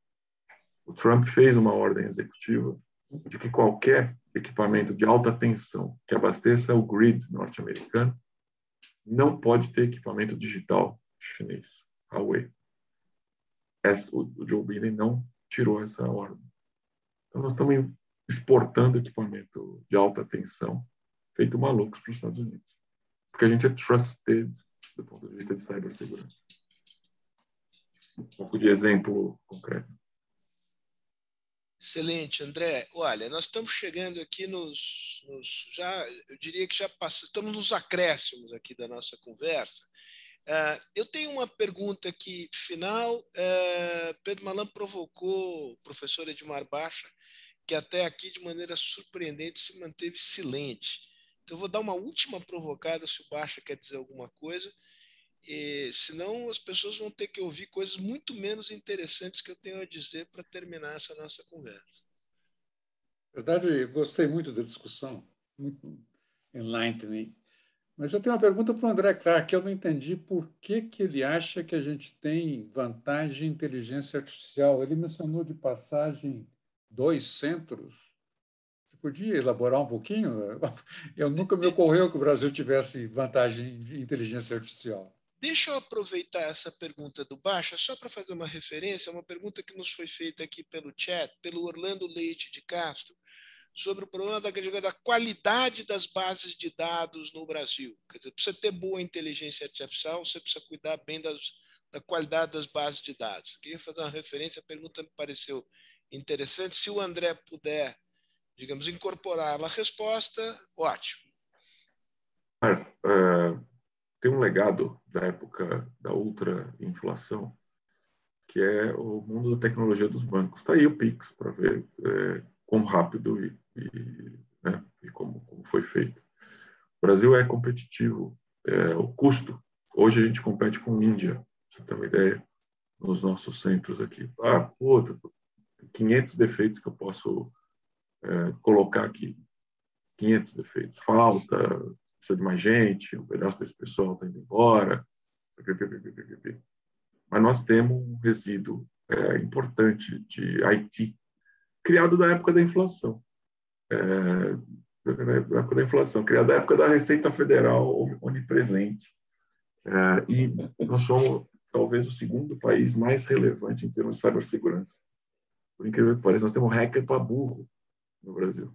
O Trump fez uma ordem executiva de que qualquer equipamento de alta tensão que abasteça o grid norte-americano não pode ter equipamento digital chinês, Huawei. O Joe Biden não tirou essa ordem. Então, nós estamos exportando equipamento de alta tensão feito malucos para os Estados Unidos. Porque a gente é trusted do ponto de vista de cibersegurança. Um pouco de exemplo concreto. Excelente, André. Olha, nós estamos chegando aqui eu diria que estamos nos acréscimos aqui da nossa conversa. Eu tenho uma pergunta aqui final. Pedro Malan provocou o professor Edmar Baixa, que até aqui, de maneira surpreendente, se manteve silente. Então, eu vou dar uma última provocada se o Baixa quer dizer alguma coisa. Senão as pessoas vão ter que ouvir coisas muito menos interessantes que eu tenho a dizer para terminar essa nossa conversa. Na verdade, eu gostei muito da discussão, muito enlightening. Mas eu tenho uma pergunta para o André Clark. Eu não entendi por que ele acha que a gente tem vantagem em inteligência artificial. Ele mencionou de passagem 2 centros. Você podia elaborar um pouquinho? Eu nunca me ocorreu que o Brasil tivesse vantagem em inteligência artificial. Deixa eu aproveitar essa pergunta do Baixa só para fazer uma referência, uma pergunta que nos foi feita aqui pelo chat, pelo Orlando Leite de Castro, sobre o problema da qualidade das bases de dados no Brasil. Quer dizer, para você ter boa inteligência artificial, você precisa cuidar bem da qualidade das bases de dados. Queria fazer uma referência, a pergunta me pareceu interessante. Se o André puder, digamos, incorporar a resposta, ótimo. Tem um legado da época da ultra-inflação, que é o mundo da tecnologia dos bancos. Está aí o Pix para ver quão rápido e como foi feito. O Brasil é competitivo. O custo, hoje a gente compete com a Índia, para você ter uma ideia, nos nossos centros aqui. 500 defeitos que eu posso colocar aqui. 500 defeitos. Falta, precisa de mais gente, um pedaço desse pessoal está indo embora. Mas nós temos um resíduo importante de IT, criado da época da inflação. Da época da inflação, criado da época da Receita Federal onipresente. E nós somos, talvez, o segundo país mais relevante em termos de cibersegurança. Por incrível que pareça, nós temos hacker para burro no Brasil.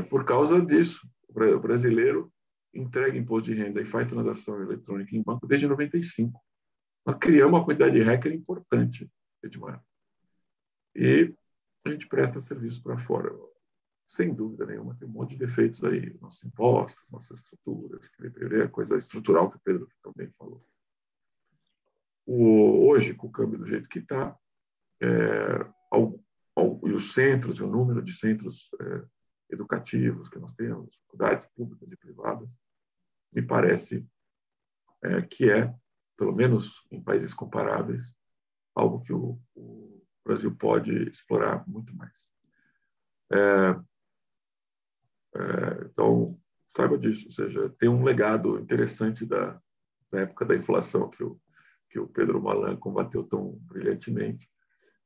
Por causa disso, o brasileiro entrega imposto de renda e faz transação eletrônica em banco desde 95. Nós criamos uma quantidade de hacker importante, Edmar. E a gente presta serviço para fora. Sem dúvida nenhuma, tem um monte de defeitos aí, nossos impostos, nossas estruturas, que é coisa estrutural que o Pedro também falou. Hoje, com o câmbio do jeito que está, e os centros, o número de centros educativos que nós temos, faculdades públicas e privadas, me parece que pelo menos em países comparáveis, algo que o Brasil pode explorar muito mais. Então, saiba disso, ou seja, tem um legado interessante da época da inflação que o Pedro Malan combateu tão brilhantemente,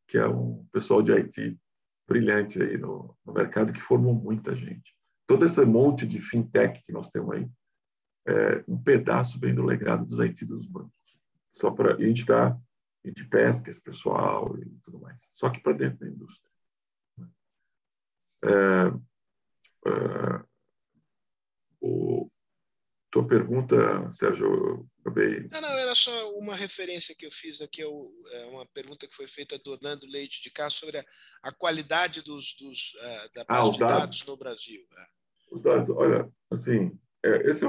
que é um pessoal de IT brilhante aí no mercado que formou muita gente. Todo esse monte de fintech que nós temos aí, um pedaço vem do legado dos IT dos bancos. A gente pesca esse pessoal e tudo mais, só que para dentro da indústria. Tua pergunta, Sérgio, eu acabei... Não, era só uma referência que eu fiz aqui, uma pergunta que foi feita do Orlando Leite de Castro sobre a qualidade da base de dados no Brasil. Os dados, olha, assim, esse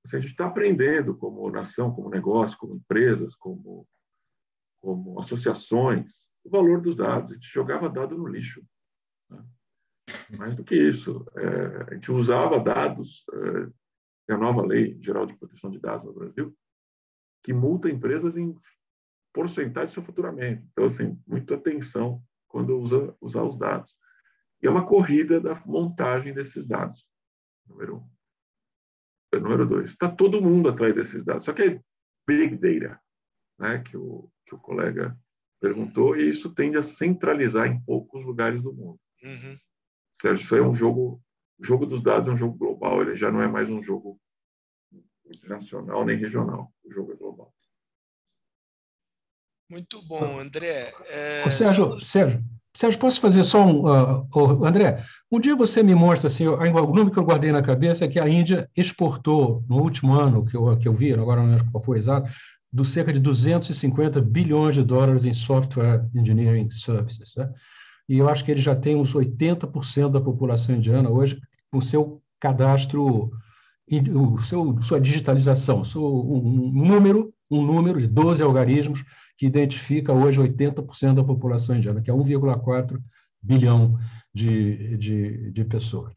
assim, a gente está aprendendo como nação, como negócio, como empresas, como associações, o valor dos dados. A gente jogava dado no lixo, né? Mais do que isso, a gente usava dados, a nova Lei Geral de Proteção de Dados no Brasil, que multa empresas em porcentagem do seu faturamento. Então, assim, muita atenção quando usar os dados. E é uma corrida da montagem desses dados, número 1. Número 2, está todo mundo atrás desses dados, só que é Big Data, né, que o colega perguntou, e isso tende a centralizar em poucos lugares do mundo. Uhum. Sérgio, isso aí é um jogo... O jogo dos dados é um jogo global, ele já não é mais um jogo nacional nem regional, o jogo é global. Muito bom, André. Sérgio, posso fazer só André, um dia você me mostra, assim, o número que eu guardei na cabeça é que a Índia exportou, no último ano que eu vi, agora não lembro qual foi exato, cerca de 250 bilhões de dólares em software engineering services, né? E eu acho que ele já tem uns 80% da população indiana hoje com seu cadastro, sua digitalização, um número de 12 algarismos que identifica hoje 80% da população indiana, que é 1,4 bilhão de pessoas.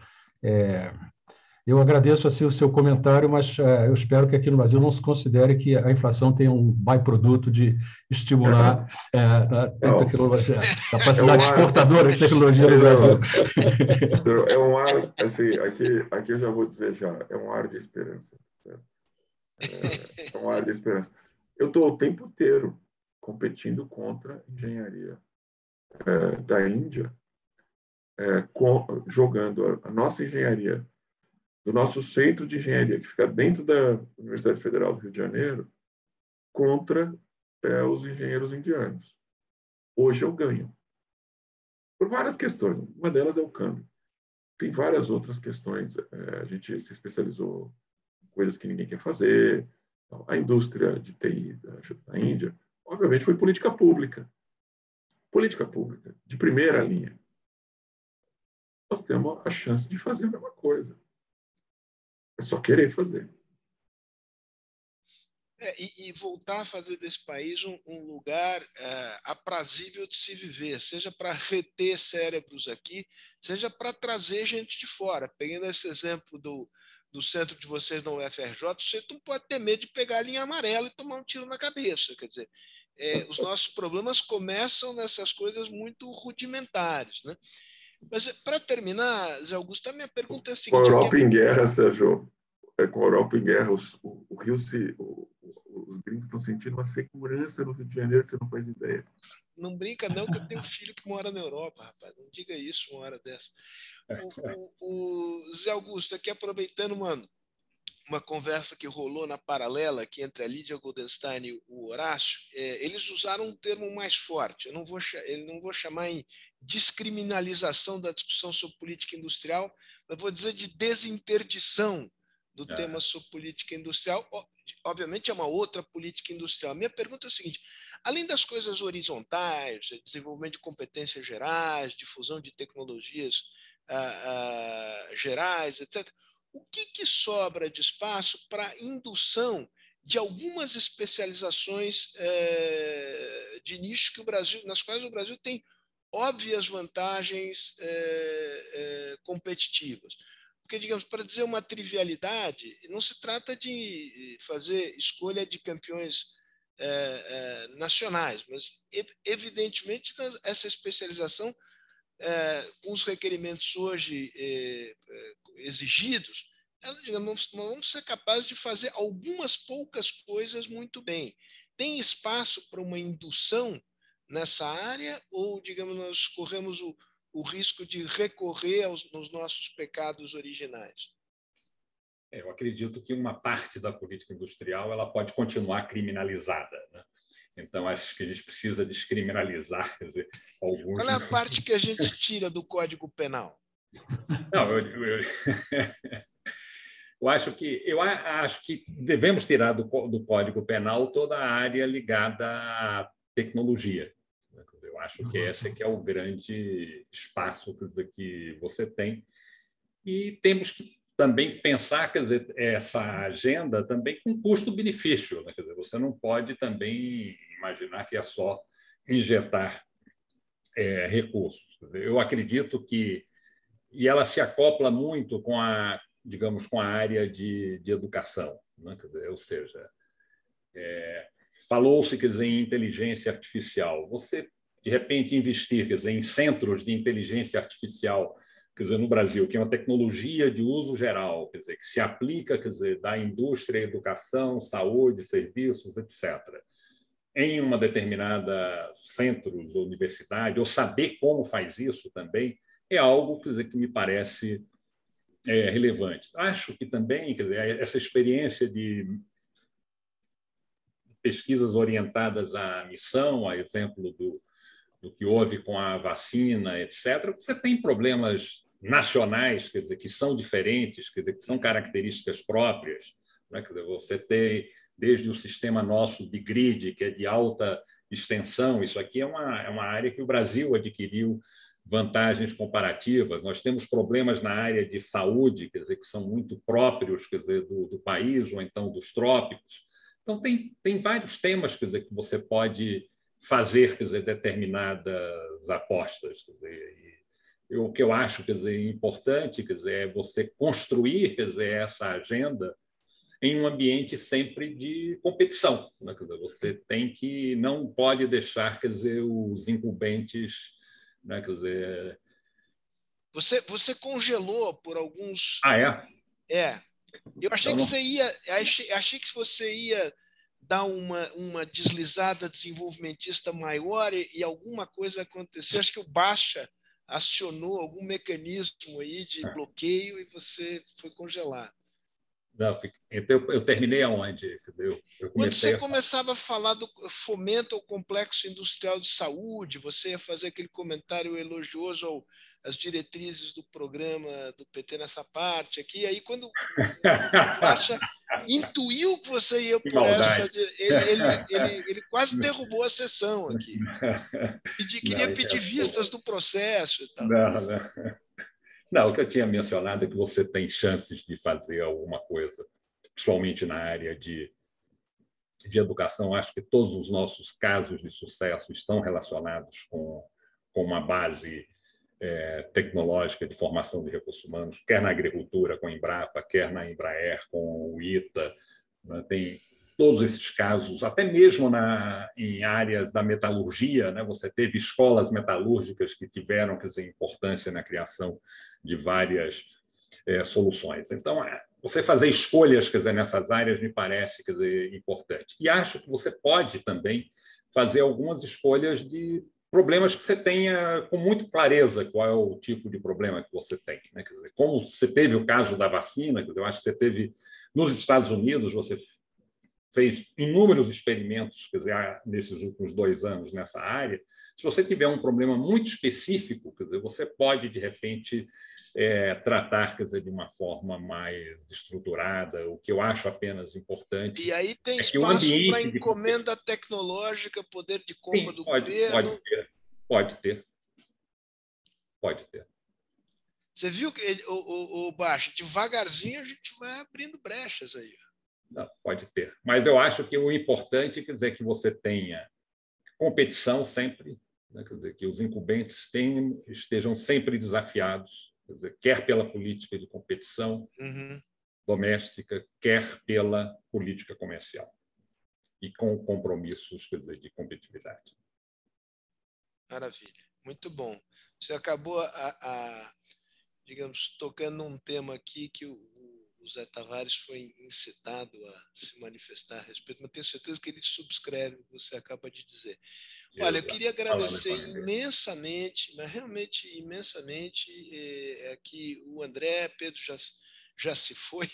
Eu agradeço assim, o seu comentário, mas eu espero que aqui no Brasil não se considere que a inflação tem um byproduto de estimular a tecnologia, a capacidade exportadora de tecnologia no Brasil. É um ar, assim, aqui eu já vou dizer é um ar de esperança. É um ar de esperança. Eu estou o tempo inteiro competindo contra a engenharia da Índia, jogando a nossa engenharia do nosso centro de engenharia, que fica dentro da Universidade Federal do Rio de Janeiro, contra os engenheiros indianos. Hoje eu ganho. Por várias questões. Uma delas é o câmbio. Tem várias outras questões. A gente se especializou em coisas que ninguém quer fazer. A indústria de TI da Índia, obviamente, foi política pública. Política pública, de primeira linha. Nós temos a chance de fazer a mesma coisa. É só querer fazer. E voltar a fazer desse país um lugar aprazível de se viver, seja para reter cérebros aqui, seja para trazer gente de fora. Pegando esse exemplo do centro de vocês na UFRJ, você não pode ter medo de pegar a linha amarela e tomar um tiro na cabeça. Quer dizer, os nossos problemas começam nessas coisas muito rudimentares, né? Mas, para terminar, Zé Augusto, a minha pergunta é a seguinte... Com a Europa em guerra, Sérgio, com a Europa em guerra, os gringos estão sentindo uma segurança no Rio de Janeiro que você não faz ideia. Não brinca não, que eu tenho um filho que mora na Europa, rapaz. Não diga isso uma hora dessa. O Zé Augusto, aqui aproveitando uma conversa que rolou na paralela aqui entre a Lídia Goldenstein e o Horácio, eles usaram um termo mais forte. Eu não vou chamar em descriminalização da discussão sobre política industrial, mas vou dizer de desinterdição do tema sobre política industrial. Obviamente é uma outra política industrial. Minha pergunta é o seguinte: além das coisas horizontais, desenvolvimento de competências gerais, difusão de tecnologias gerais, etc., o que sobra de espaço para indução de algumas especializações de nicho nas quais o Brasil tem óbvias vantagens competitivas. Porque, digamos, para dizer uma trivialidade, não se trata de fazer escolha de campeões nacionais, mas, evidentemente, essa especialização, com os requerimentos hoje exigidos, digamos, vamos ser capazes de fazer algumas poucas coisas muito bem. Tem espaço para uma indução nessa área ou, digamos, nós corremos o risco de recorrer nos nossos pecados originais? Eu acredito que uma parte da política industrial ela pode continuar criminalizada, né? Então, acho que a gente precisa descriminalizar, quer dizer, alguns... Qual é a parte que a gente tira do Código Penal? Não, eu acho que devemos tirar do Código Penal toda a área ligada à tecnologia. Eu acho que esse que é o grande espaço que você tem. E temos que também pensar, quer dizer, essa agenda também com custo-benefício, né? Quer dizer, você não pode também imaginar que é só injetar recursos. Quer dizer, eu acredito que e ela se acopla muito com digamos, com a área de educação, né? Quer dizer, ou seja, falou-se, quer dizer, em inteligência artificial. Você de repente investir, quer dizer, em centros de inteligência artificial, quer dizer, no Brasil, que é uma tecnologia de uso geral, quer dizer, que se aplica, quer dizer, da indústria, educação, saúde, serviços, etc. Em uma determinada centro ou universidade, ou saber como faz isso também, é algo, quer dizer, que me parece relevante. Acho que também, quer dizer, essa experiência de pesquisas orientadas à missão, a exemplo do que houve com a vacina, etc., você tem problemas nacionais, quer dizer, que são diferentes, quer dizer, que são características próprias, né? Quer dizer, você tem desde o sistema nosso de grid, que é de alta extensão, isso aqui é uma área que o Brasil adquiriu vantagens comparativas. Nós temos problemas na área de saúde, quer dizer, que são muito próprios, quer dizer, do país ou então dos trópicos. Então tem vários temas, quer dizer, que você pode fazer, quer dizer, determinadas apostas, quer dizer, o que eu acho, quer dizer, importante, quer dizer, é você construir, quer dizer, essa agenda em um ambiente sempre de competição, né? Quer dizer, você não pode deixar, quer dizer, os incumbentes, né? Quer dizer, você congelou por alguns... É. Eu achei que achei que você ia dar uma deslizada desenvolvimentista maior e alguma coisa aconteceu. Acho que o Baixa acionou algum mecanismo aí de bloqueio e você foi congelado. Não, então eu terminei aonde? Quando você começava a falar do fomento ao complexo industrial de saúde, você ia fazer aquele comentário elogioso às diretrizes do programa do PT nessa parte aqui. Aí, quando o Baixa intuiu que você ia por essa... Ele quase derrubou a sessão aqui. Queria pedir vistas do processo e tal. Não, o que eu tinha mencionado é que você tem chances de fazer alguma coisa, principalmente na área de educação. Acho que todos os nossos casos de sucesso estão relacionados com uma base tecnológica de formação de recursos humanos, quer na agricultura, com a Embrapa, quer na Embraer, com o ITA. Né? Tem todos esses casos, até mesmo em áreas da metalurgia, né? Você teve escolas metalúrgicas que tiveram, quer dizer, importância na criação de várias soluções. Então, você fazer escolhas, quer dizer, nessas áreas me parece, quer dizer, importante. E acho que você pode também fazer algumas escolhas de problemas que você tenha com muita clareza qual é o tipo de problema que você tem, né? Quer dizer, como você teve o caso da vacina, quer dizer, eu acho que você teve nos Estados Unidos, você fez inúmeros experimentos, quer dizer, nesses últimos 2 anos nessa área. Se você tiver um problema muito específico, quer dizer, você pode, de repente, tratar, quer dizer, de uma forma mais estruturada, o que eu acho apenas importante. E aí tem espaço para encomenda tecnológica, poder de compra do governo? Pode ter. Você viu que o Baixa, devagarzinho a gente vai abrindo brechas aí. Não, pode ter. Mas eu acho que o importante, quer dizer, que você tenha competição sempre, né? Quer dizer, que os incumbentes estejam sempre desafiados, quer pela política de competição doméstica, quer pela política comercial, e com compromissos, quer dizer, de competitividade. Maravilha, muito bom. Você acabou, digamos, tocando num tema aqui que o Zé Tavares foi incitado a se manifestar a respeito, mas tenho certeza que ele subscreve o que você acaba de dizer. Olha, eu queria agradecer imensamente, mas realmente imensamente, que o André, Pedro já se foi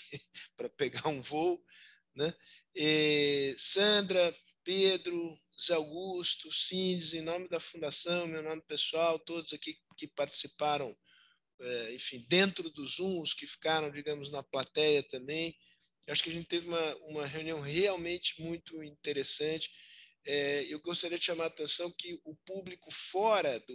para pegar um voo, né? Sandra, Pedro, Zé Augusto, Cindes, em nome da Fundação, meu nome pessoal, todos aqui que participaram, enfim, dentro do Zoom, os que ficaram, digamos, na plateia também. Acho que a gente teve uma reunião realmente muito interessante. Eu gostaria de chamar a atenção que o público fora da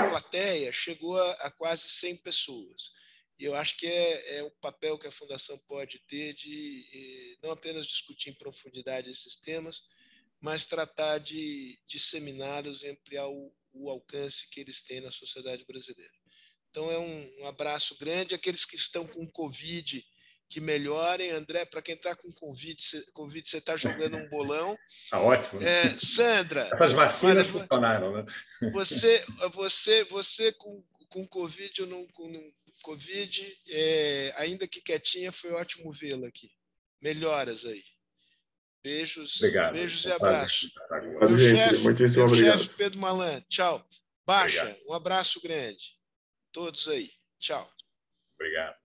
plateia chegou a quase 100 pessoas. E eu acho que é o papel que a Fundação pode ter de não apenas discutir em profundidade esses temas, mas tratar de disseminá-los e ampliar o alcance que eles têm na sociedade brasileira. Então, é um abraço grande. Aqueles que estão com Covid, que melhorem. André, para quem está com Covid, você está jogando um bolão. Está ótimo. Sandra... Essas vacinas funcionaram, né? Você com Covid ou não com Covid, ainda que quietinha, foi ótimo vê-la aqui. Melhoras aí. Beijos, obrigado. Beijos e abraços. Meu chefe Pedro Malan, tchau. Baixa, obrigado. Um abraço grande. Todos aí. Tchau. Obrigado.